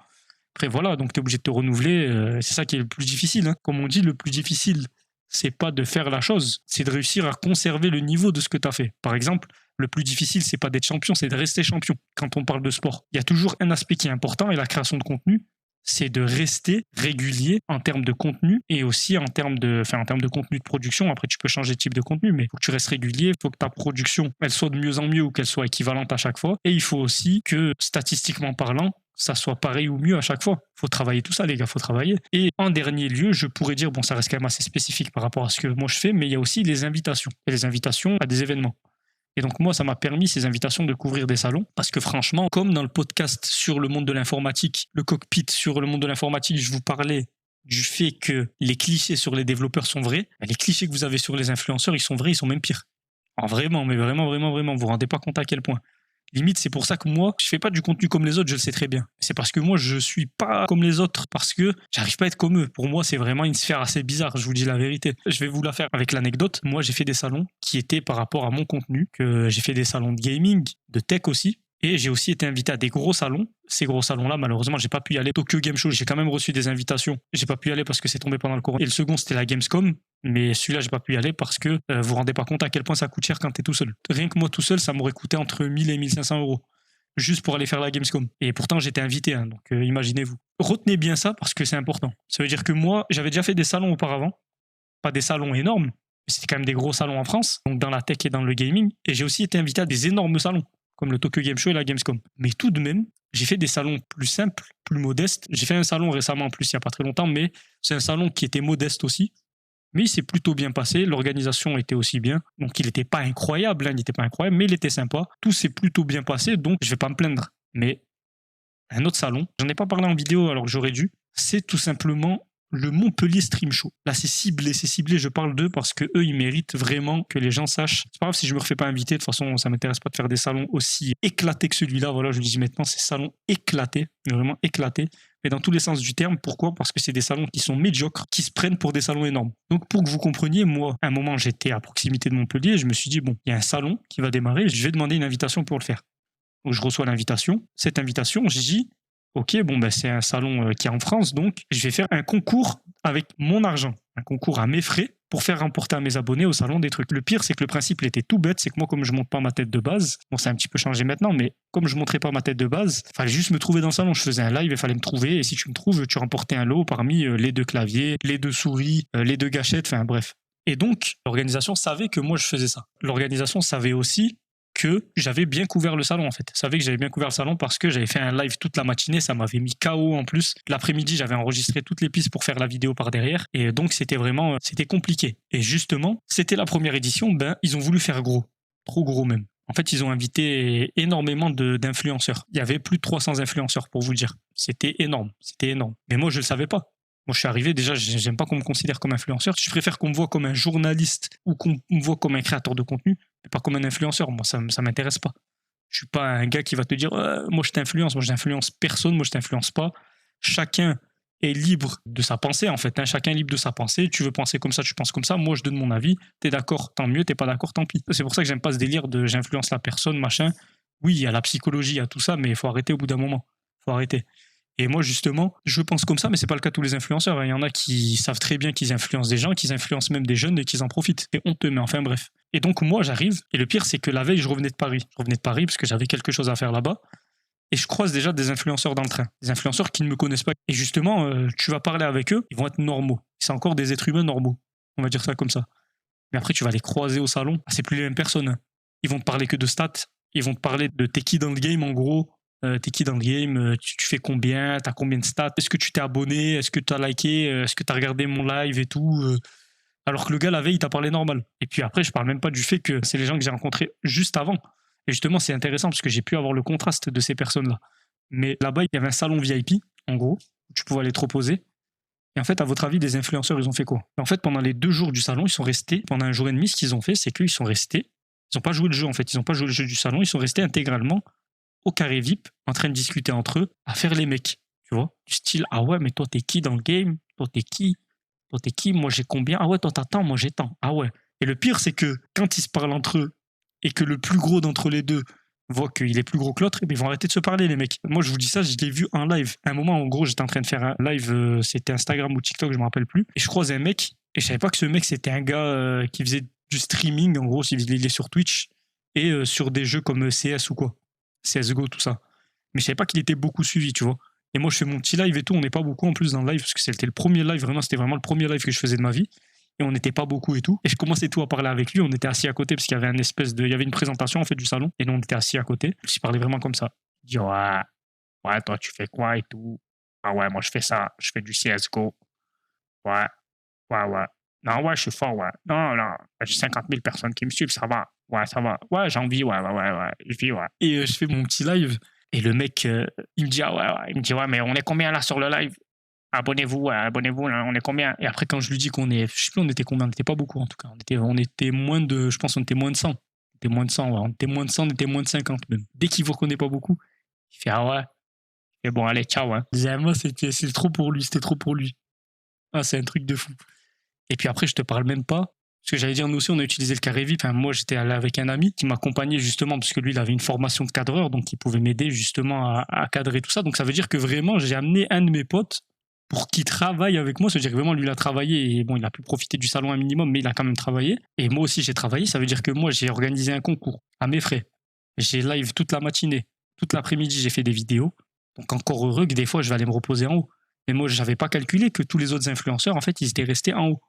A: Après, voilà, donc tu es obligé de te renouveler. C'est ça qui est le plus difficile. Hein. Comme on dit, le plus difficile, c'est pas de faire la chose, c'est de réussir à conserver le niveau de ce que tu as fait. Par exemple, le plus difficile, c'est pas d'être champion, c'est de rester champion quand on parle de sport. Il y a toujours un aspect qui est important et la création de contenu, c'est de rester régulier en termes de contenu et aussi en termes de contenu de production. Après, tu peux changer de type de contenu, mais il faut que tu restes régulier, il faut que ta production, elle soit de mieux en mieux ou qu'elle soit équivalente à chaque fois. Et il faut aussi que, statistiquement parlant, ça soit pareil ou mieux à chaque fois. Faut travailler tout ça, les gars, faut travailler. Et en dernier lieu, je pourrais dire, bon, ça reste quand même assez spécifique par rapport à ce que moi je fais, mais il y a aussi les invitations. Et les invitations à des événements. Et donc moi, ça m'a permis, ces invitations, de couvrir des salons. Parce que franchement, comme dans le podcast sur le monde de l'informatique, le cockpit sur le monde de l'informatique, je vous parlais du fait que les clichés sur les développeurs sont vrais. Les clichés que vous avez sur les influenceurs, ils sont vrais, ils sont même pires. Alors vraiment, mais vraiment, vraiment, vraiment, vous vous rendez pas compte à quel point. Limite, c'est pour ça que moi, je fais pas du contenu comme les autres, je le sais très bien. C'est parce que moi, je suis pas comme les autres, parce que j'arrive pas à être comme eux. Pour moi, c'est vraiment une sphère assez bizarre, je vous dis la vérité. Je vais vous la faire avec l'anecdote. Moi, j'ai fait des salons qui étaient par rapport à mon contenu, que j'ai fait des salons de gaming, de tech aussi, et j'ai aussi été invité à des gros salons. Ces gros salons-là, malheureusement, j'ai pas pu y aller. Tokyo Game Show, j'ai quand même reçu des invitations. J'ai pas pu y aller parce que c'est tombé pendant le corona. Et le second, c'était la Gamescom. Mais celui-là, j'ai pas pu y aller parce que vous vous rendez pas compte à quel point ça coûte cher quand t'es tout seul. Rien que moi tout seul, ça m'aurait coûté entre 1000 et 1500 euros. Juste pour aller faire la Gamescom. Et pourtant, j'étais invité, hein, donc imaginez-vous. Retenez bien ça parce que c'est important. Ça veut dire que moi, j'avais déjà fait des salons auparavant. Pas des salons énormes, mais c'était quand même des gros salons en France, donc dans la tech et dans le gaming. Et j'ai aussi été invité à des énormes salons, comme le Tokyo Game Show et la Gamescom. Mais tout de même, j'ai fait des salons plus simples, plus modestes. J'ai fait un salon récemment en plus, il n'y a pas très longtemps, mais c'est un salon qui était modeste aussi. Mais il s'est plutôt bien passé, l'organisation était aussi bien. Donc il n'était pas incroyable, hein, il n'était pas incroyable, mais il était sympa. Tout s'est plutôt bien passé, donc je ne vais pas me plaindre. Mais un autre salon, j'en ai pas parlé en vidéo alors que j'aurais dû, c'est tout simplement le Montpellier Stream Show. Là, c'est ciblé, je parle d'eux parce que eux, ils méritent vraiment que les gens sachent. C'est pas grave si je me refais pas inviter, de toute façon, ça m'intéresse pas de faire des salons aussi éclatés que celui-là. Voilà, je le dis maintenant, c'est salons éclatés, vraiment éclatés. Mais dans tous les sens du terme. Pourquoi? Parce que c'est des salons qui sont médiocres, qui se prennent pour des salons énormes. Donc, pour que vous compreniez, moi, à un moment, j'étais à proximité de Montpellier, je me suis dit, bon, il y a un salon qui va démarrer, je vais demander une invitation pour le faire. Donc, je reçois l'invitation. Cette invitation, je dis, ok, bon, ben, c'est un salon qui est en France, donc je vais faire un concours avec mon argent, un concours à mes frais pour faire remporter à mes abonnés au salon des trucs. Le pire, c'est que le principe il était tout bête, c'est que moi, comme je monte pas ma tête de base, bon, ça a un petit peu changé maintenant, mais comme je montrais pas ma tête de base, il fallait juste me trouver dans le salon. Je faisais un live, il fallait me trouver, et si tu me trouves, tu remportais un lot parmi les 2 claviers, les 2 souris, les 2 gâchettes, enfin bref. Et donc, l'organisation savait que moi, je faisais ça. L'organisation savait aussi que j'avais bien couvert le salon, en fait. Savait que j'avais bien couvert le salon parce que j'avais fait un live toute la matinée, ça m'avait mis KO en plus. L'après-midi, j'avais enregistré toutes les pistes pour faire la vidéo par derrière. Et donc, c'était compliqué. Et justement, c'était la première édition, ils ont voulu faire gros. Trop gros même. En fait, ils ont invité énormément d'influenceurs. Il y avait plus de 300 influenceurs, pour vous le dire. C'était énorme. Mais moi, je ne le savais pas. Moi, je suis arrivé, déjà, j'aime pas qu'on me considère comme influenceur. Je préfère qu'on me voit comme un journaliste ou qu'on me voit comme un créateur de contenu, mais pas comme un influenceur. Moi, ça m'intéresse pas. Je suis pas un gars qui va te dire moi, je t'influence. Moi, je n'influence personne. Moi, je t'influence pas. Chacun est libre de sa pensée, en fait. Chacun est libre de sa pensée. Tu veux penser comme ça, tu penses comme ça. Moi, je donne mon avis. T'es d'accord, tant mieux. T'es pas d'accord, tant pis. C'est pour ça que j'aime pas ce délire de j'influence la personne, machin. Oui, il y a la psychologie, il y a tout ça, mais il faut arrêter au bout d'un moment. Faut arrêter. Et moi, justement, je pense comme ça, mais c'est pas le cas de tous les influenceurs. Il y en a qui savent très bien qu'ils influencent des gens, qu'ils influencent même des jeunes et qu'ils en profitent. C'est honteux, mais enfin bref. Et donc, moi, j'arrive, et le pire, c'est que la veille, je revenais de Paris. Je revenais de Paris parce que j'avais quelque chose à faire là-bas. Et je croise déjà des influenceurs dans le train. Des influenceurs qui ne me connaissent pas. Et justement, tu vas parler avec eux, ils vont être normaux. C'est encore des êtres humains normaux. On va dire ça comme ça. Mais après, tu vas les croiser au salon. C'est plus les mêmes personnes. Ils vont te parler que de stats. Ils vont te parler de t'es qui dans le game, en gros. T'es qui dans le game, tu fais combien, t'as combien de stats, est-ce que tu t'es abonné, est-ce que t'as liké, est-ce que t'as regardé mon live et tout, alors que le gars la veille il t'a parlé normal. Et puis après je parle même pas du fait que c'est les gens que j'ai rencontrés juste avant. Et justement c'est intéressant parce que j'ai pu avoir le contraste de ces personnes-là. Mais là-bas il y avait un salon VIP en gros, où tu pouvais aller te reposer. Et en fait à votre avis les influenceurs ils ont fait quoi? En fait pendant les 2 jours du salon ils sont restés, pendant un jour et demi ce qu'ils ont fait c'est qu'ils sont restés, ils ont pas joué le jeu en fait, ils ont pas joué le jeu du salon, ils sont restés intégralement au carré VIP, en train de discuter entre eux, à faire les mecs, tu vois, du style, ah ouais, mais toi t'es qui dans le game? Toi t'es qui? Toi t'es qui? Moi j'ai combien? Ah ouais, toi t'as tant, moi j'ai tant. Ah ouais. Et le pire, c'est que quand ils se parlent entre eux et que le plus gros d'entre les deux voit qu'il est plus gros que l'autre, ils vont arrêter de se parler, les mecs. Moi je vous dis ça, je l'ai vu en live. À un moment, en gros, j'étais en train de faire un live, c'était Instagram ou TikTok, je me rappelle plus, et je croise un mec, et je savais pas que ce mec c'était un gars qui faisait du streaming, en gros, il est sur Twitch et sur des jeux comme CS ou quoi. CSGO, tout ça. Mais je savais pas qu'il était beaucoup suivi, tu vois. Et moi, je fais mon petit live et tout, on n'est pas beaucoup en plus dans le live, parce que c'était le premier live, vraiment, c'était vraiment le premier live que je faisais de ma vie. Et on n'était pas beaucoup et tout. Et je commençais tout à parler avec lui, on était assis à côté, parce qu'il y avait il y avait une présentation, en fait, du salon, et nous, on était assis à côté. Je parlais vraiment comme ça. Il dit, ouais, toi, tu fais quoi et tout? Ah ouais, moi, je fais ça, je fais du CSGO. Ouais. Non, ouais, je suis fort, ouais. Non, j'ai 50 000 personnes qui me suivent, ça va. Ouais, ça va. Ouais, j'ai envie, ouais. Je vis, ouais. Et je fais mon petit live. Et le mec, il me dit, ah ouais. Il me dit, ouais, mais on est combien là sur le live? Abonnez-vous, là, on est combien? Et après, quand je lui dis qu'on est, je sais plus, on était combien? On n'était pas beaucoup en tout cas. On était moins de, je pense, on était moins de 100. On était moins de 100, ouais. On était moins de 100, on était moins de 50 même. Dès qu'il voit qu'on n'est pas beaucoup, il fait, ah ouais. Et bon, allez, ciao, hein. Moi, c'est trop pour lui, c'était trop pour lui. Ah, c'est un truc de fou. Et puis après, je te parle même pas. Parce que j'allais dire, nous aussi, on a utilisé le carré VIP. Enfin, moi, j'étais allé avec un ami qui m'accompagnait justement, parce que lui, il avait une formation de cadreur, donc il pouvait m'aider justement à cadrer tout ça. Donc ça veut dire que vraiment, j'ai amené un de mes potes pour qu'il travaille avec moi. Ça veut dire que vraiment, lui, il a travaillé. Et bon, il a pu profiter du salon un minimum, mais il a quand même travaillé. Et moi aussi, j'ai travaillé. Ça veut dire que moi, j'ai organisé un concours à mes frais. J'ai live toute la matinée. Toute l'après-midi, j'ai fait des vidéos. Donc encore heureux que des fois, je vais aller me reposer en haut. Mais moi, je n'avais pas calculé que tous les autres influenceurs, en fait, ils étaient restés en haut.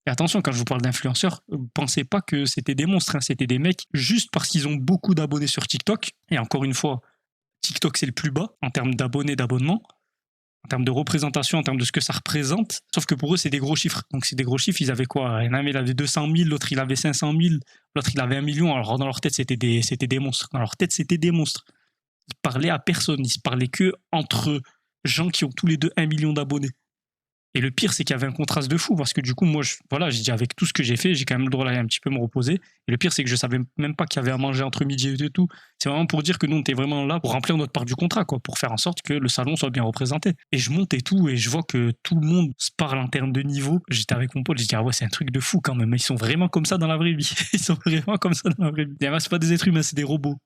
A: Et attention, quand je vous parle d'influenceurs, pensez pas que c'était des monstres, hein, c'était des mecs juste parce qu'ils ont beaucoup d'abonnés sur TikTok. Et encore une fois, TikTok c'est le plus bas en termes d'abonnés, d'abonnements, en termes de représentation, en termes de ce que ça représente. Sauf que pour eux, c'est des gros chiffres. Donc c'est des gros chiffres, ils avaient quoi? Il y en a un, il avait 200 000, l'autre il avait 500 000, l'autre il avait 1 million. Alors dans leur tête, c'était des monstres. Dans leur tête, c'était des monstres. Ils parlaient à personne, ils se parlaient que entre gens qui ont tous les deux 1 million d'abonnés. Et le pire, c'est qu'il y avait un contraste de fou parce que du coup, moi, j'ai dit avec tout ce que j'ai fait, j'ai quand même le droit d'aller un petit peu me reposer. Et le pire, c'est que je savais même pas qu'il y avait à manger entre midi et tout. C'est vraiment pour dire que nous, on était vraiment là pour remplir notre part du contrat, quoi, pour faire en sorte que le salon soit bien représenté. Et je monte et tout, et je vois que tout le monde se parle en termes de niveau. J'étais avec mon pote, j'ai dit, ah ouais, c'est un truc de fou quand même. Ils sont vraiment comme ça dans la vraie vie. Ils sont vraiment comme ça dans la vraie vie. Et c'est pas des êtres humains, c'est des robots.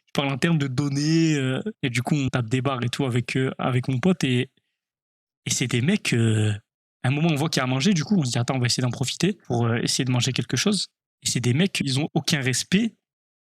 A: Ils parlent en termes de données. Et du coup, on tape des barres et tout avec mon pote. Et c'est des mecs. À un moment, on voit qu'il y a à manger, du coup, on se dit attends, on va essayer d'en profiter pour essayer de manger quelque chose. Et c'est des mecs, ils ont aucun respect,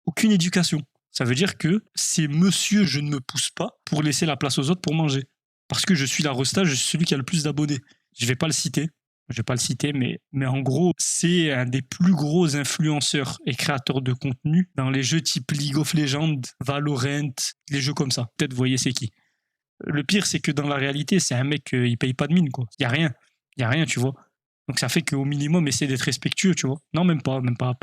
A: aucune éducation. Ça veut dire que c'est monsieur, je ne me pousse pas pour laisser la place aux autres pour manger. Parce que je suis la resta, je suis celui qui a le plus d'abonnés. Je vais pas le citer. je vais pas le citer, mais en gros, c'est un des plus gros influenceurs et créateurs de contenu dans les jeux type League of Legends, Valorant, les jeux comme ça. Peut-être vous voyez c'est qui. Le pire, c'est que dans la réalité, c'est un mec, il paye pas de mine, quoi. Il y a rien, tu vois. Donc ça fait qu'au minimum, essaie d'être respectueux, tu vois. Non, pas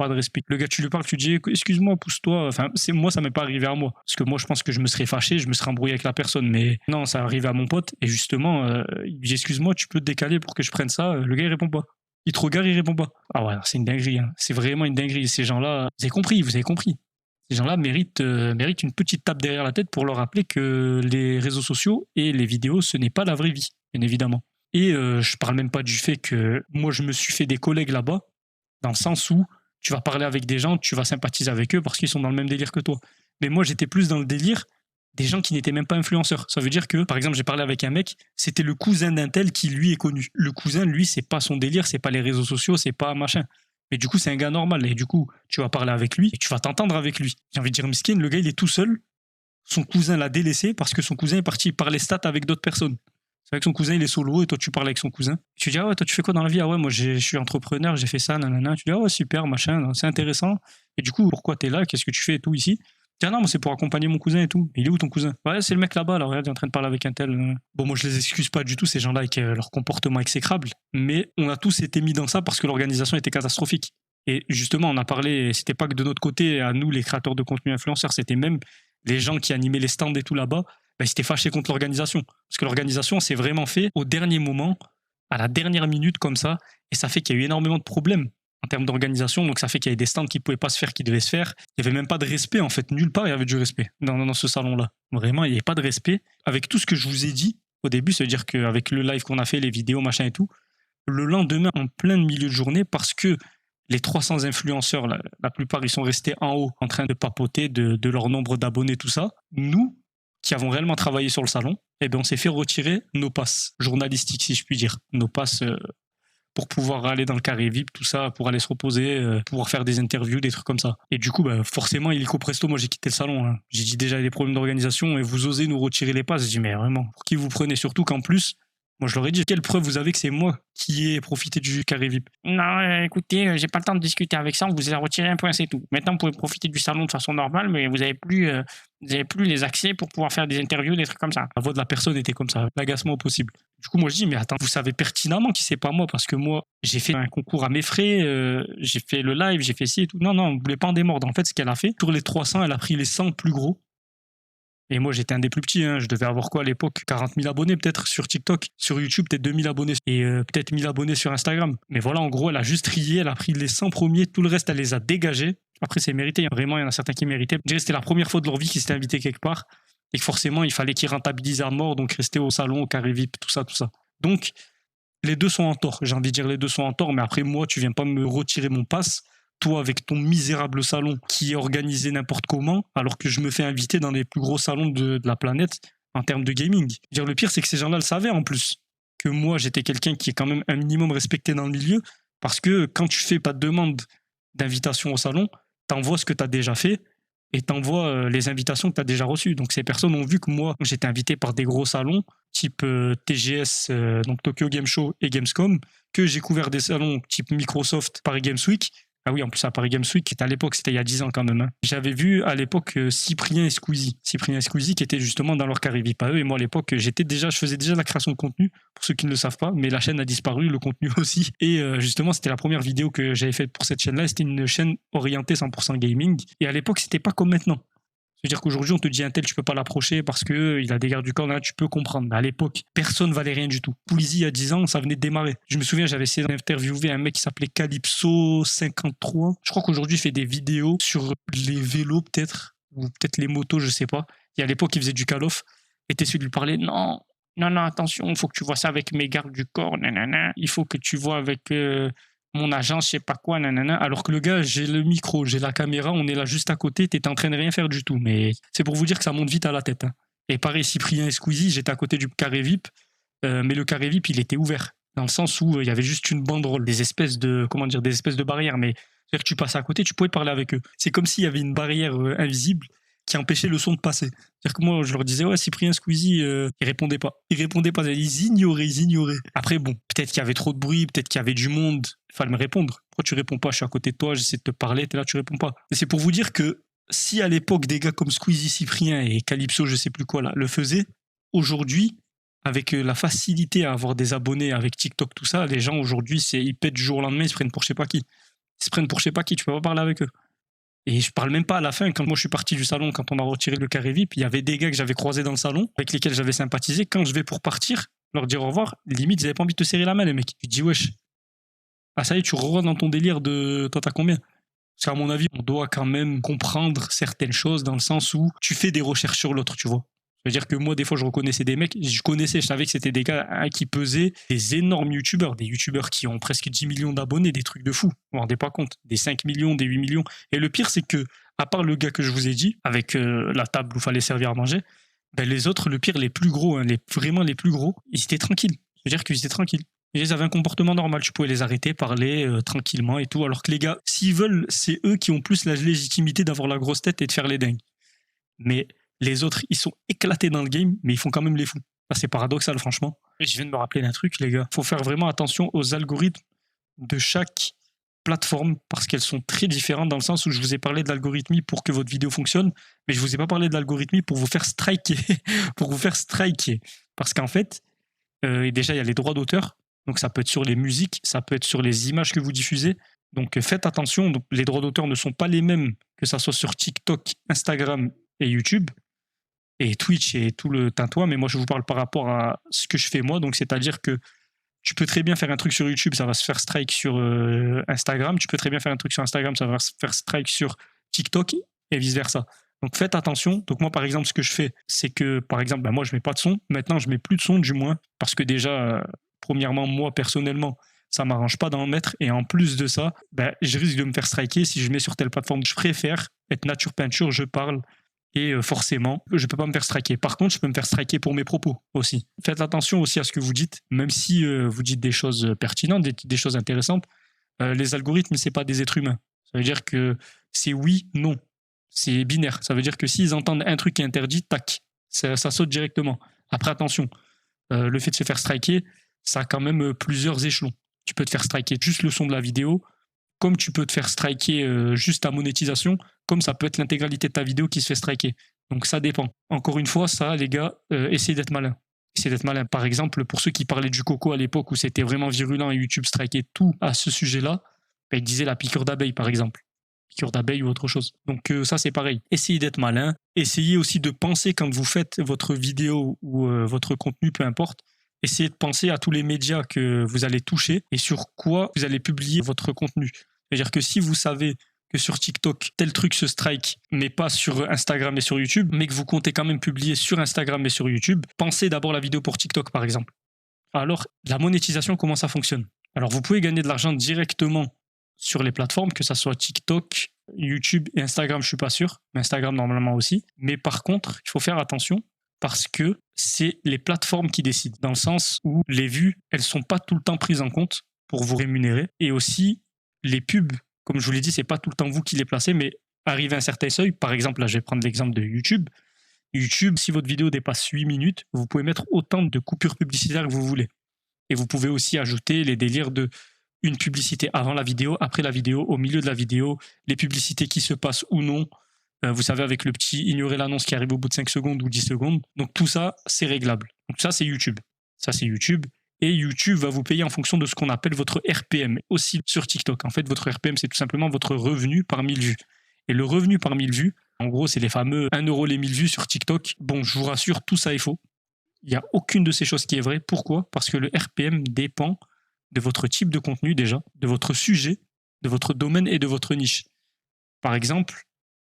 A: de respect. Le gars, tu lui parles, tu dis, excuse-moi, pousse-toi. Enfin, moi, ça m'est pas arrivé à moi. Parce que moi, je pense que je me serais fâché, je me serais embrouillé avec la personne. Mais non, ça arrive à mon pote. Et justement, il dit, excuse-moi, tu peux te décaler pour que je prenne ça. Le gars, il répond pas. Il te regarde, il répond pas. Ah ouais, c'est une dinguerie, hein. C'est vraiment une dinguerie. Ces gens-là, vous avez compris. Ces gens-là méritent une petite tape derrière la tête pour leur rappeler que les réseaux sociaux et les vidéos, ce n'est pas la vraie vie, bien évidemment. Et je parle même pas du fait que moi, je me suis fait des collègues là-bas, dans le sens où tu vas parler avec des gens, tu vas sympathiser avec eux parce qu'ils sont dans le même délire que toi. Mais moi, j'étais plus dans le délire des gens qui n'étaient même pas influenceurs. Ça veut dire que, par exemple, j'ai parlé avec un mec, c'était le cousin d'un tel qui, lui, est connu. Le cousin, lui, c'est pas son délire, c'est pas les réseaux sociaux, c'est pas machin. Mais du coup, c'est un gars normal. Et du coup, tu vas parler avec lui et tu vas t'entendre avec lui. J'ai envie de dire, miskin, le gars, il est tout seul. Son cousin l'a délaissé parce que son cousin est parti parler stats avec d'autres personnes. C'est vrai que son cousin, il est solo et toi, tu parles avec son cousin. Tu dis, ah ouais, toi, tu fais quoi dans la vie? Ah ouais, moi, je suis entrepreneur, j'ai fait ça, nanana. Tu dis, ah ouais, super, machin, c'est intéressant. Et du coup, pourquoi t'es là? Qu'est-ce que tu fais et tout ici? Tu dis, ah non, moi, c'est pour accompagner mon cousin et tout. Il est où ton cousin? Ouais, c'est le mec là-bas, là, regarde, il est en train de parler avec un tel. Bon, moi, je les excuse pas du tout, ces gens-là, avec leur comportement exécrable. Mais on a tous été mis dans ça parce que l'organisation était catastrophique. Et justement, on a parlé, c'était pas que de notre côté, à nous, les créateurs de contenu influenceurs, c'était même les gens qui animaient les stands et tout là-bas, ils s'étaient fâchés contre l'organisation. Parce que l'organisation s'est vraiment fait au dernier moment, à la dernière minute comme ça, et ça fait qu'il y a eu énormément de problèmes en termes d'organisation. Donc ça fait qu'il y avait des stands qui ne pouvaient pas se faire, qui devaient se faire. Il n'y avait même pas de respect, en fait. Nulle part, il y avait du respect dans ce salon-là. Vraiment, il n'y avait pas de respect. Avec tout ce que je vous ai dit au début, ça veut dire qu'avec le live qu'on a fait, les vidéos, machin et tout, le lendemain, en plein milieu de journée, parce que les 300 influenceurs, la plupart, ils sont restés en haut en train de papoter de leur nombre d'abonnés, tout ça. Nous, qui avons réellement travaillé sur le salon, on s'est fait retirer nos passes journalistiques, si je puis dire. Nos passes pour pouvoir aller dans le carré VIP, tout ça, pour aller se reposer, pouvoir faire des interviews, des trucs comme ça. Et du coup, forcément, illico presto, moi j'ai quitté le salon. Hein. J'ai dit déjà, il y a des problèmes d'organisation et vous osez nous retirer les passes. J'ai dit, mais vraiment, pour qui vous prenez? Surtout qu'en plus, moi, je leur ai dit, quelle preuve vous avez que c'est moi qui ai profité du carré VIP? Non, écoutez, j'ai pas le temps de discuter avec ça, on vous a retiré un point, c'est tout. Maintenant, vous pouvez profiter du salon de façon normale, mais vous avez plus les accès pour pouvoir faire des interviews, des trucs comme ça. La voix de la personne était comme ça, l'agacement au possible. Du coup, moi, je dis, mais attends, vous savez pertinemment qui c'est pas moi, parce que moi, j'ai fait un concours à mes frais, j'ai fait le live, j'ai fait ci et tout. Non, vous voulez pas en démordre. En fait, ce qu'elle a fait, sur les 300, elle a pris les 100 plus gros. Et moi, j'étais un des plus petits. Hein. Je devais avoir quoi à l'époque? 40 000 abonnés peut-être sur TikTok. Sur YouTube, peut-être 2 000 abonnés. Et peut-être 1 000 abonnés sur Instagram. Mais voilà, en gros, elle a juste trié. Elle a pris les 100 premiers. Tout le reste, elle les a dégagés. Après, c'est mérité. Vraiment, il y en a certains qui méritaient. Je dirais que c'était la première fois de leur vie qu'ils s'étaient invités quelque part. Et que forcément, il fallait qu'ils rentabilisent à mort. Donc, rester au salon, au carré VIP, tout ça. Donc, les deux sont en tort. J'ai envie de dire les deux sont en tort. Mais après, moi, tu viens pas me retirer mon pass. Toi, avec ton misérable salon qui est organisé n'importe comment, alors que je me fais inviter dans les plus gros salons de la planète en termes de gaming. Dire le pire, c'est que ces gens-là le savaient en plus. Que moi, j'étais quelqu'un qui est quand même un minimum respecté dans le milieu, parce que quand tu fais pas de demande d'invitation au salon, t'envoies ce que tu as déjà fait et t'envoies les invitations que tu as déjà reçues. Donc ces personnes ont vu que moi, j'étais invité par des gros salons, type TGS, donc Tokyo Game Show et Gamescom, que j'ai couvert des salons type Microsoft, Paris Games Week. Ah oui, en plus à Paris Games Week, à l'époque, c'était il y a 10 ans quand même. Hein. J'avais vu à l'époque Cyprien et Squeezie. Cyprien et Squeezie qui étaient justement dans leur carré VIP à eux. Et moi à l'époque, je faisais déjà de la création de contenu, pour ceux qui ne le savent pas, mais la chaîne a disparu, le contenu aussi. Et justement, c'était la première vidéo que j'avais faite pour cette chaîne-là. C'était une chaîne orientée 100% gaming. Et à l'époque, c'était pas comme maintenant. C'est-à-dire qu'aujourd'hui, on te dit un tel, tu peux pas l'approcher parce qu'il a des gardes du corps, là, tu peux comprendre. Mais à l'époque, personne valait rien du tout. Poulizy, il y a 10 ans, ça venait de démarrer. Je me souviens, j'avais essayé d'interviewer un mec qui s'appelait Calypso53. Je crois qu'aujourd'hui, il fait des vidéos sur les vélos, peut-être, ou peut-être les motos, je sais pas. Et à l'époque, il faisait du Call of. Et t'essayes de lui parler, non, attention, il faut que tu vois ça avec mes gardes du corps, nanana. Il faut que tu vois avec mon agent, je sais pas quoi, nanana. Alors que le gars, j'ai le micro, j'ai la caméra, on est là juste à côté, t'es en train de rien faire du tout. Mais c'est pour vous dire que ça monte vite à la tête. Hein. Et pareil, Cyprien et Squeezie, j'étais à côté du carré VIP, mais le carré VIP, il était ouvert. Dans le sens où il y avait juste une banderole, des espèces de barrières. Mais c'est-à-dire que tu passes à côté, tu pouvais parler avec eux. C'est comme s'il y avait une barrière invisible. qui empêchaient le son de passer. C'est-à-dire que moi, je leur disais, ouais, Cyprien, Squeezie, ils répondaient pas. Ils ignoraient. Après, bon, peut-être qu'il y avait trop de bruit, peut-être qu'il y avait du monde, il fallait me répondre. Pourquoi tu réponds pas? Je suis à côté de toi, j'essaie de te parler, t'es là, tu réponds pas. Et c'est pour vous dire que si à l'époque, des gars comme Squeezie, Cyprien et Calypso, je sais plus quoi, là, le faisaient, aujourd'hui, avec la facilité à avoir des abonnés avec TikTok, tout ça, les gens aujourd'hui, ils pètent du jour au lendemain, ils se prennent pour je sais pas qui. Ils se prennent pour je sais pas qui, tu peux pas parler avec eux. Et je parle même pas à la fin, quand moi je suis parti du salon, quand on a retiré le carré VIP, il y avait des gars que j'avais croisés dans le salon, avec lesquels j'avais sympathisé. Quand je vais pour partir, leur dire au revoir, limite, ils avaient pas envie de te serrer la main, les mecs. Je dis, wesh, ah ça y est, tu re dans ton délire de toi, t'as combien? Parce qu'à mon avis, on doit quand même comprendre certaines choses dans le sens où tu fais des recherches sur l'autre, tu vois. C'est-à-dire que moi, des fois, je reconnaissais des mecs, je savais que c'était des gars qui pesaient des énormes youtubeurs, des youtubeurs qui ont presque 10 millions d'abonnés, des trucs de fou. Vous vous rendez pas compte? Des 5 millions, des 8 millions. Et le pire, c'est que, à part le gars que je vous ai dit, avec la table où il fallait servir à manger, ben les autres, le pire, les plus gros, hein, vraiment les plus gros, ils étaient tranquilles. C'est-à-dire qu'ils étaient tranquilles. Ils avaient un comportement normal, tu pouvais les arrêter, parler tranquillement et tout. Alors que les gars, s'ils veulent, c'est eux qui ont plus la légitimité d'avoir la grosse tête et de faire les dingues. Mais les autres, ils sont éclatés dans le game, mais ils font quand même les fous. Là, c'est paradoxal, franchement. Et je viens de me rappeler d'un truc, les gars. Faut faire vraiment attention aux algorithmes de chaque plateforme parce qu'elles sont très différentes dans le sens où je vous ai parlé de l'algorithmie pour que votre vidéo fonctionne, mais je vous ai pas parlé de l'algorithmie pour vous faire striker. Pour vous faire striker. Parce qu'en fait, déjà, il y a les droits d'auteur. Donc, ça peut être sur les musiques, ça peut être sur les images que vous diffusez. Donc, faites attention. Donc, les droits d'auteur ne sont pas les mêmes que ça soit sur TikTok, Instagram et YouTube et Twitch et tout le tintouin, mais moi je vous parle par rapport à ce que je fais moi, donc c'est-à-dire que tu peux très bien faire un truc sur YouTube, ça va se faire strike sur Instagram, tu peux très bien faire un truc sur Instagram, ça va se faire strike sur TikTok et vice-versa. Donc faites attention. Donc moi par exemple ce que je fais, c'est que par exemple moi je mets pas de son, maintenant je mets plus de son du moins, parce que déjà premièrement moi personnellement ça m'arrange pas d'en mettre, et en plus de ça, je risque de me faire striker si je mets sur telle plateforme. Je préfère être nature peinture, je parle, et forcément, je peux pas me faire striker. Par contre, je peux me faire striker pour mes propos aussi. Faites attention aussi à ce que vous dites, même si vous dites des choses pertinentes, des choses intéressantes. Les algorithmes, c'est pas des êtres humains. Ça veut dire que c'est oui, non. C'est binaire. Ça veut dire que s'ils entendent un truc qui est interdit, tac, ça saute directement. Après, attention, le fait de se faire striker, ça a quand même plusieurs échelons. Tu peux te faire striker juste le son de la vidéo, comme tu peux te faire striker juste ta monétisation, comme ça peut être l'intégralité de ta vidéo qui se fait striker. Donc ça dépend. Encore une fois, ça, les gars, essayez d'être malin. Essayez d'être malin. Par exemple, pour ceux qui parlaient du coco à l'époque où c'était vraiment virulent et YouTube strikait tout à ce sujet-là, ils disaient la piqûre d'abeille, par exemple. Piqûre d'abeille ou autre chose. Donc ça, c'est pareil. Essayez d'être malin. Essayez aussi de penser quand vous faites votre vidéo ou votre contenu, peu importe. Essayez de penser à tous les médias que vous allez toucher et sur quoi vous allez publier votre contenu. C'est-à-dire que si vous savez que sur TikTok, tel truc se strike, mais pas sur Instagram et sur YouTube, mais que vous comptez quand même publier sur Instagram et sur YouTube, pensez d'abord la vidéo pour TikTok, par exemple. Alors, la monétisation, comment ça fonctionne? Alors, vous pouvez gagner de l'argent directement sur les plateformes, que ça soit TikTok, YouTube et Instagram, je suis pas sûr, mais Instagram normalement aussi. Mais par contre, il faut faire attention parce que c'est les plateformes qui décident, dans le sens où les vues, elles sont pas tout le temps prises en compte pour vous rémunérer, et aussi les pubs, comme je vous l'ai dit, c'est pas tout le temps vous qui les placez, mais arrivé à un certain seuil, par exemple, là je vais prendre l'exemple de YouTube. YouTube, si votre vidéo dépasse 8 minutes, vous pouvez mettre autant de coupures publicitaires que vous voulez. Et vous pouvez aussi ajouter les délires de une publicité avant la vidéo, après la vidéo, au milieu de la vidéo, les publicités qui se passent ou non. Vous savez, avec le petit ignorer l'annonce qui arrive au bout de 5 secondes ou 10 secondes. Donc tout ça, c'est réglable. Donc ça, c'est YouTube. Ça, c'est YouTube. Et YouTube va vous payer en fonction de ce qu'on appelle votre RPM, aussi sur TikTok. En fait, votre RPM, c'est tout simplement votre revenu par 1000 vues. Et le revenu par 1000 vues, en gros, c'est les fameux 1 euro les 1000 vues sur TikTok. Bon, je vous rassure, tout ça est faux. Il n'y a aucune de ces choses qui est vraie. Pourquoi? Parce que le RPM dépend de votre type de contenu déjà, de votre sujet, de votre domaine et de votre niche. Par exemple,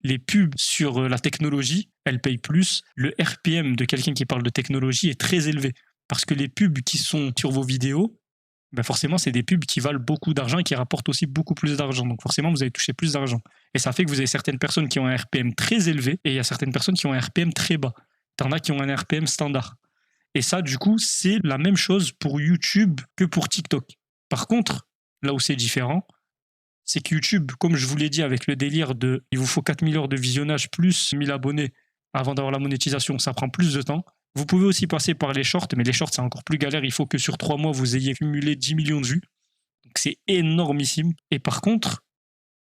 A: les pubs sur la technologie, elles payent plus. Le RPM de quelqu'un qui parle de technologie est très élevé. Parce que les pubs qui sont sur vos vidéos, forcément, c'est des pubs qui valent beaucoup d'argent et qui rapportent aussi beaucoup plus d'argent. Donc forcément, vous allez toucher plus d'argent. Et ça fait que vous avez certaines personnes qui ont un RPM très élevé et il y a certaines personnes qui ont un RPM très bas. T'en as qui ont un RPM standard. Et ça, du coup, c'est la même chose pour YouTube que pour TikTok. Par contre, là où c'est différent, c'est que YouTube, comme je vous l'ai dit, avec le délire de il vous faut 4000 heures de visionnage plus 1000 abonnés avant d'avoir la monétisation, ça prend plus de temps. Vous pouvez aussi passer par les shorts, mais les shorts, c'est encore plus galère. Il faut que sur 3 mois, vous ayez cumulé 10 millions de vues. Donc c'est énormissime. Et par contre,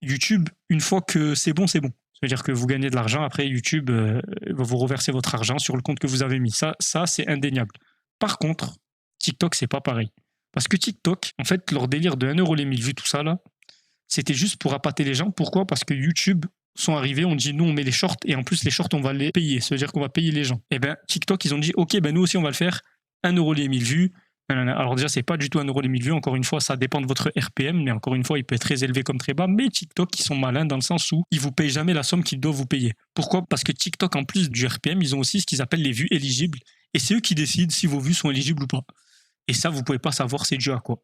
A: YouTube, une fois que c'est bon, c'est bon. C'est-à-dire que vous gagnez de l'argent, après YouTube va vous reverser votre argent sur le compte que vous avez mis. Ça c'est indéniable. Par contre, TikTok, c'est pas pareil. Parce que TikTok, en fait, leur délire de 1 euro les 1000 vues, tout ça là, c'était juste pour appâter les gens. Pourquoi? Parce que YouTube sont arrivés, on dit nous on met les shorts et en plus les shorts on va les payer. Ça veut dire qu'on va payer les gens. Et ben TikTok ils ont dit ok ben nous aussi on va le faire. 1 euro les 1000 vues. Alors déjà c'est pas du tout 1 euro les 1000 vues. Encore une fois ça dépend de votre RPM, mais encore une fois il peut être très élevé comme très bas. Mais TikTok ils sont malins dans le sens où ils vous payent jamais la somme qu'ils doivent vous payer. Pourquoi? Parce que TikTok en plus du RPM ils ont aussi ce qu'ils appellent les vues éligibles et c'est eux qui décident si vos vues sont éligibles ou pas. Et ça vous pouvez pas savoir c'est dû à quoi.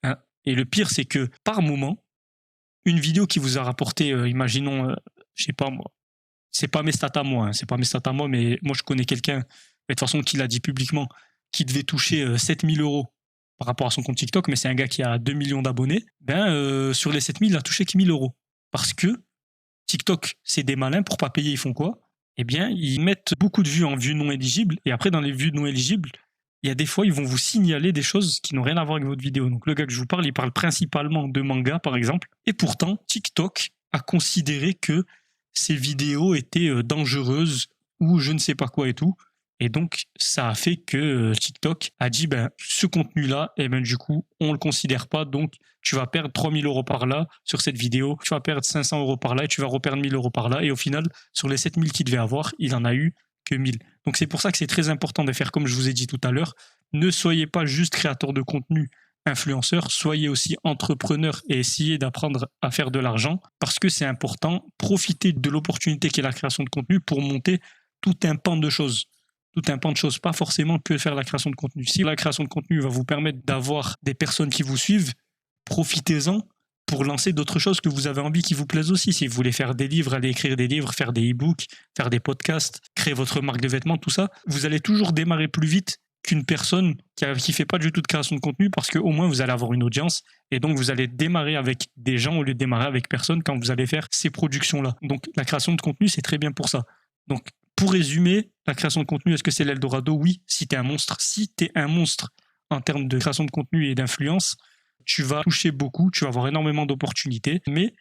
A: Hein? Et le pire c'est que par moment une vidéo qui vous a rapporté, imaginons, je sais pas moi, c'est pas mes stats à moi, hein, c'est pas mes stats à moi, mais moi je connais quelqu'un, de toute façon qui l'a dit publiquement, qui devait toucher 7000 euros par rapport à son compte TikTok, mais c'est un gars qui a 2 millions d'abonnés, sur les 7000, il a touché que 1000 euros. Parce que TikTok, c'est des malins, pour pas payer, ils font quoi? Eh bien, ils mettent beaucoup de vues en vues non éligibles, et après dans les vues non éligibles, il y a des fois, ils vont vous signaler des choses qui n'ont rien à voir avec votre vidéo. Donc le gars que je vous parle, il parle principalement de manga, par exemple. Et pourtant, TikTok a considéré que ces vidéos étaient dangereuses ou je ne sais pas quoi et tout. Et donc, ça a fait que TikTok a dit, ce contenu-là, du coup, on le considère pas. Donc, tu vas perdre 3000 euros par là sur cette vidéo. Tu vas perdre 500 euros par là et tu vas reperdre 1000 euros par là. Et au final, sur les 7000 qu'il devait avoir, il en a eu que 1000. Donc c'est pour ça que c'est très important de faire comme je vous ai dit tout à l'heure. Ne soyez pas juste créateur de contenu, influenceur, soyez aussi entrepreneur et essayez d'apprendre à faire de l'argent parce que c'est important. Profitez de l'opportunité qu'est la création de contenu pour monter tout un pan de choses. Tout un pan de choses, pas forcément que faire la création de contenu. Si la création de contenu va vous permettre d'avoir des personnes qui vous suivent, profitez-en pour lancer d'autres choses que vous avez envie qui vous plaisent aussi. Si vous voulez faire des livres, aller écrire des livres, faire des e-books, faire des podcasts, créer votre marque de vêtements, tout ça, vous allez toujours démarrer plus vite qu'une personne qui fait pas du tout de création de contenu parce qu'au moins vous allez avoir une audience et donc vous allez démarrer avec des gens au lieu de démarrer avec personne quand vous allez faire ces productions-là. Donc la création de contenu, c'est très bien pour ça. Donc pour résumer, la création de contenu, est-ce que c'est l'Eldorado? Oui, si t'es un monstre. Si t'es un monstre en termes de création de contenu et d'influence, tu vas toucher beaucoup, tu vas avoir énormément d'opportunités. Mais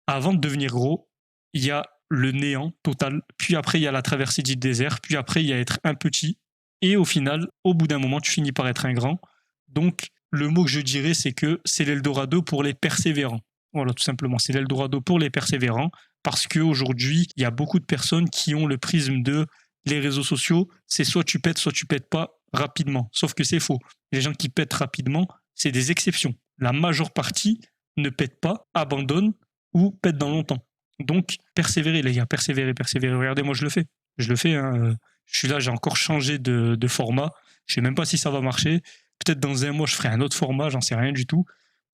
A: avant de devenir gros, il y a le néant total. Puis après, il y a la traversée du désert. Puis après, il y a être un petit. Et au final, au bout d'un moment, tu finis par être un grand. Donc, le mot que je dirais, c'est que c'est l'Eldorado pour les persévérants. Voilà, tout simplement. C'est l'Eldorado pour les persévérants. Parce qu'aujourd'hui, il y a beaucoup de personnes qui ont le prisme de les réseaux sociaux. C'est soit tu pètes pas rapidement. Sauf que c'est faux. Les gens qui pètent rapidement, c'est des exceptions. La majeure partie ne pète pas, abandonne ou pète dans longtemps. Donc, persévérez les gars, persévérez. Regardez, moi je le fais. Hein. Je suis là, j'ai encore changé de format. Je sais même pas si ça va marcher. Peut-être dans un mois, je ferai un autre format, j'en sais rien du tout.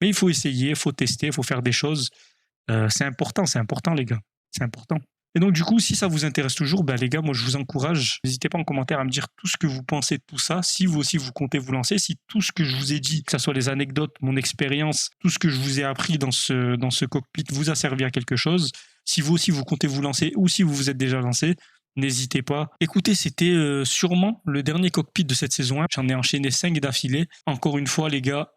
A: Mais il faut essayer, il faut tester, il faut faire des choses. C'est important les gars. C'est important. Et donc, du coup, si ça vous intéresse toujours, les gars, moi, je vous encourage. N'hésitez pas en commentaire à me dire tout ce que vous pensez de tout ça. Si vous aussi, vous comptez vous lancer, si tout ce que je vous ai dit, que ce soit les anecdotes, mon expérience, tout ce que je vous ai appris dans ce cockpit vous a servi à quelque chose. Si vous aussi, vous comptez vous lancer ou si vous vous êtes déjà lancé, n'hésitez pas. Écoutez, c'était sûrement le dernier cockpit de cette saison 1. J'en ai enchaîné 5 d'affilée. Encore une fois, les gars,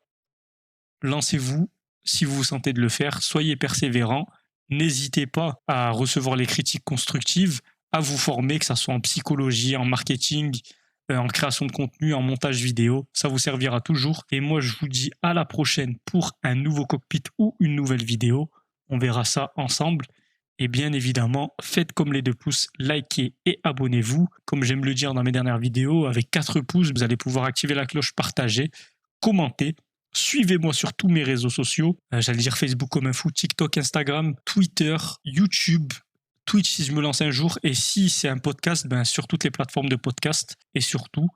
A: lancez-vous si vous vous sentez de le faire. Soyez persévérants. N'hésitez pas à recevoir les critiques constructives, à vous former, que ce soit en psychologie, en marketing, en création de contenu, en montage vidéo. Ça vous servira toujours. Et moi, je vous dis à la prochaine pour un nouveau cockpit ou une nouvelle vidéo. On verra ça ensemble. Et bien évidemment, faites comme les 2 pouces, likez et abonnez-vous. Comme j'aime le dire dans mes dernières vidéos, avec 4 pouces, vous allez pouvoir activer la cloche, partager, commenter. Suivez-moi sur tous mes réseaux sociaux. J'allais dire Facebook comme un fou, TikTok, Instagram, Twitter, YouTube, Twitch si je me lance un jour. Et si c'est un podcast, sur toutes les plateformes de podcast. Et surtout,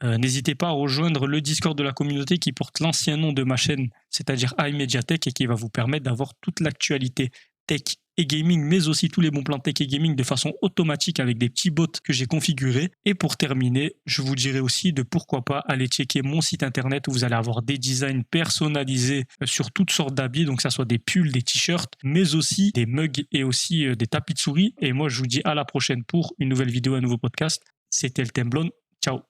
A: n'hésitez pas à rejoindre le Discord de la communauté qui porte l'ancien nom de ma chaîne, c'est-à-dire iMediaTech, et qui va vous permettre d'avoir toute l'actualité tech et gaming, mais aussi tous les bons plans tech et gaming de façon automatique avec des petits bots que j'ai configurés. Et pour terminer, je vous dirai aussi de pourquoi pas aller checker mon site internet où vous allez avoir des designs personnalisés sur toutes sortes d'habits, donc que ça soit des pulls, des t-shirts, mais aussi des mugs et aussi des tapis de souris. Et moi, je vous dis à la prochaine pour une nouvelle vidéo, un nouveau podcast. C'était le Temblon. Ciao.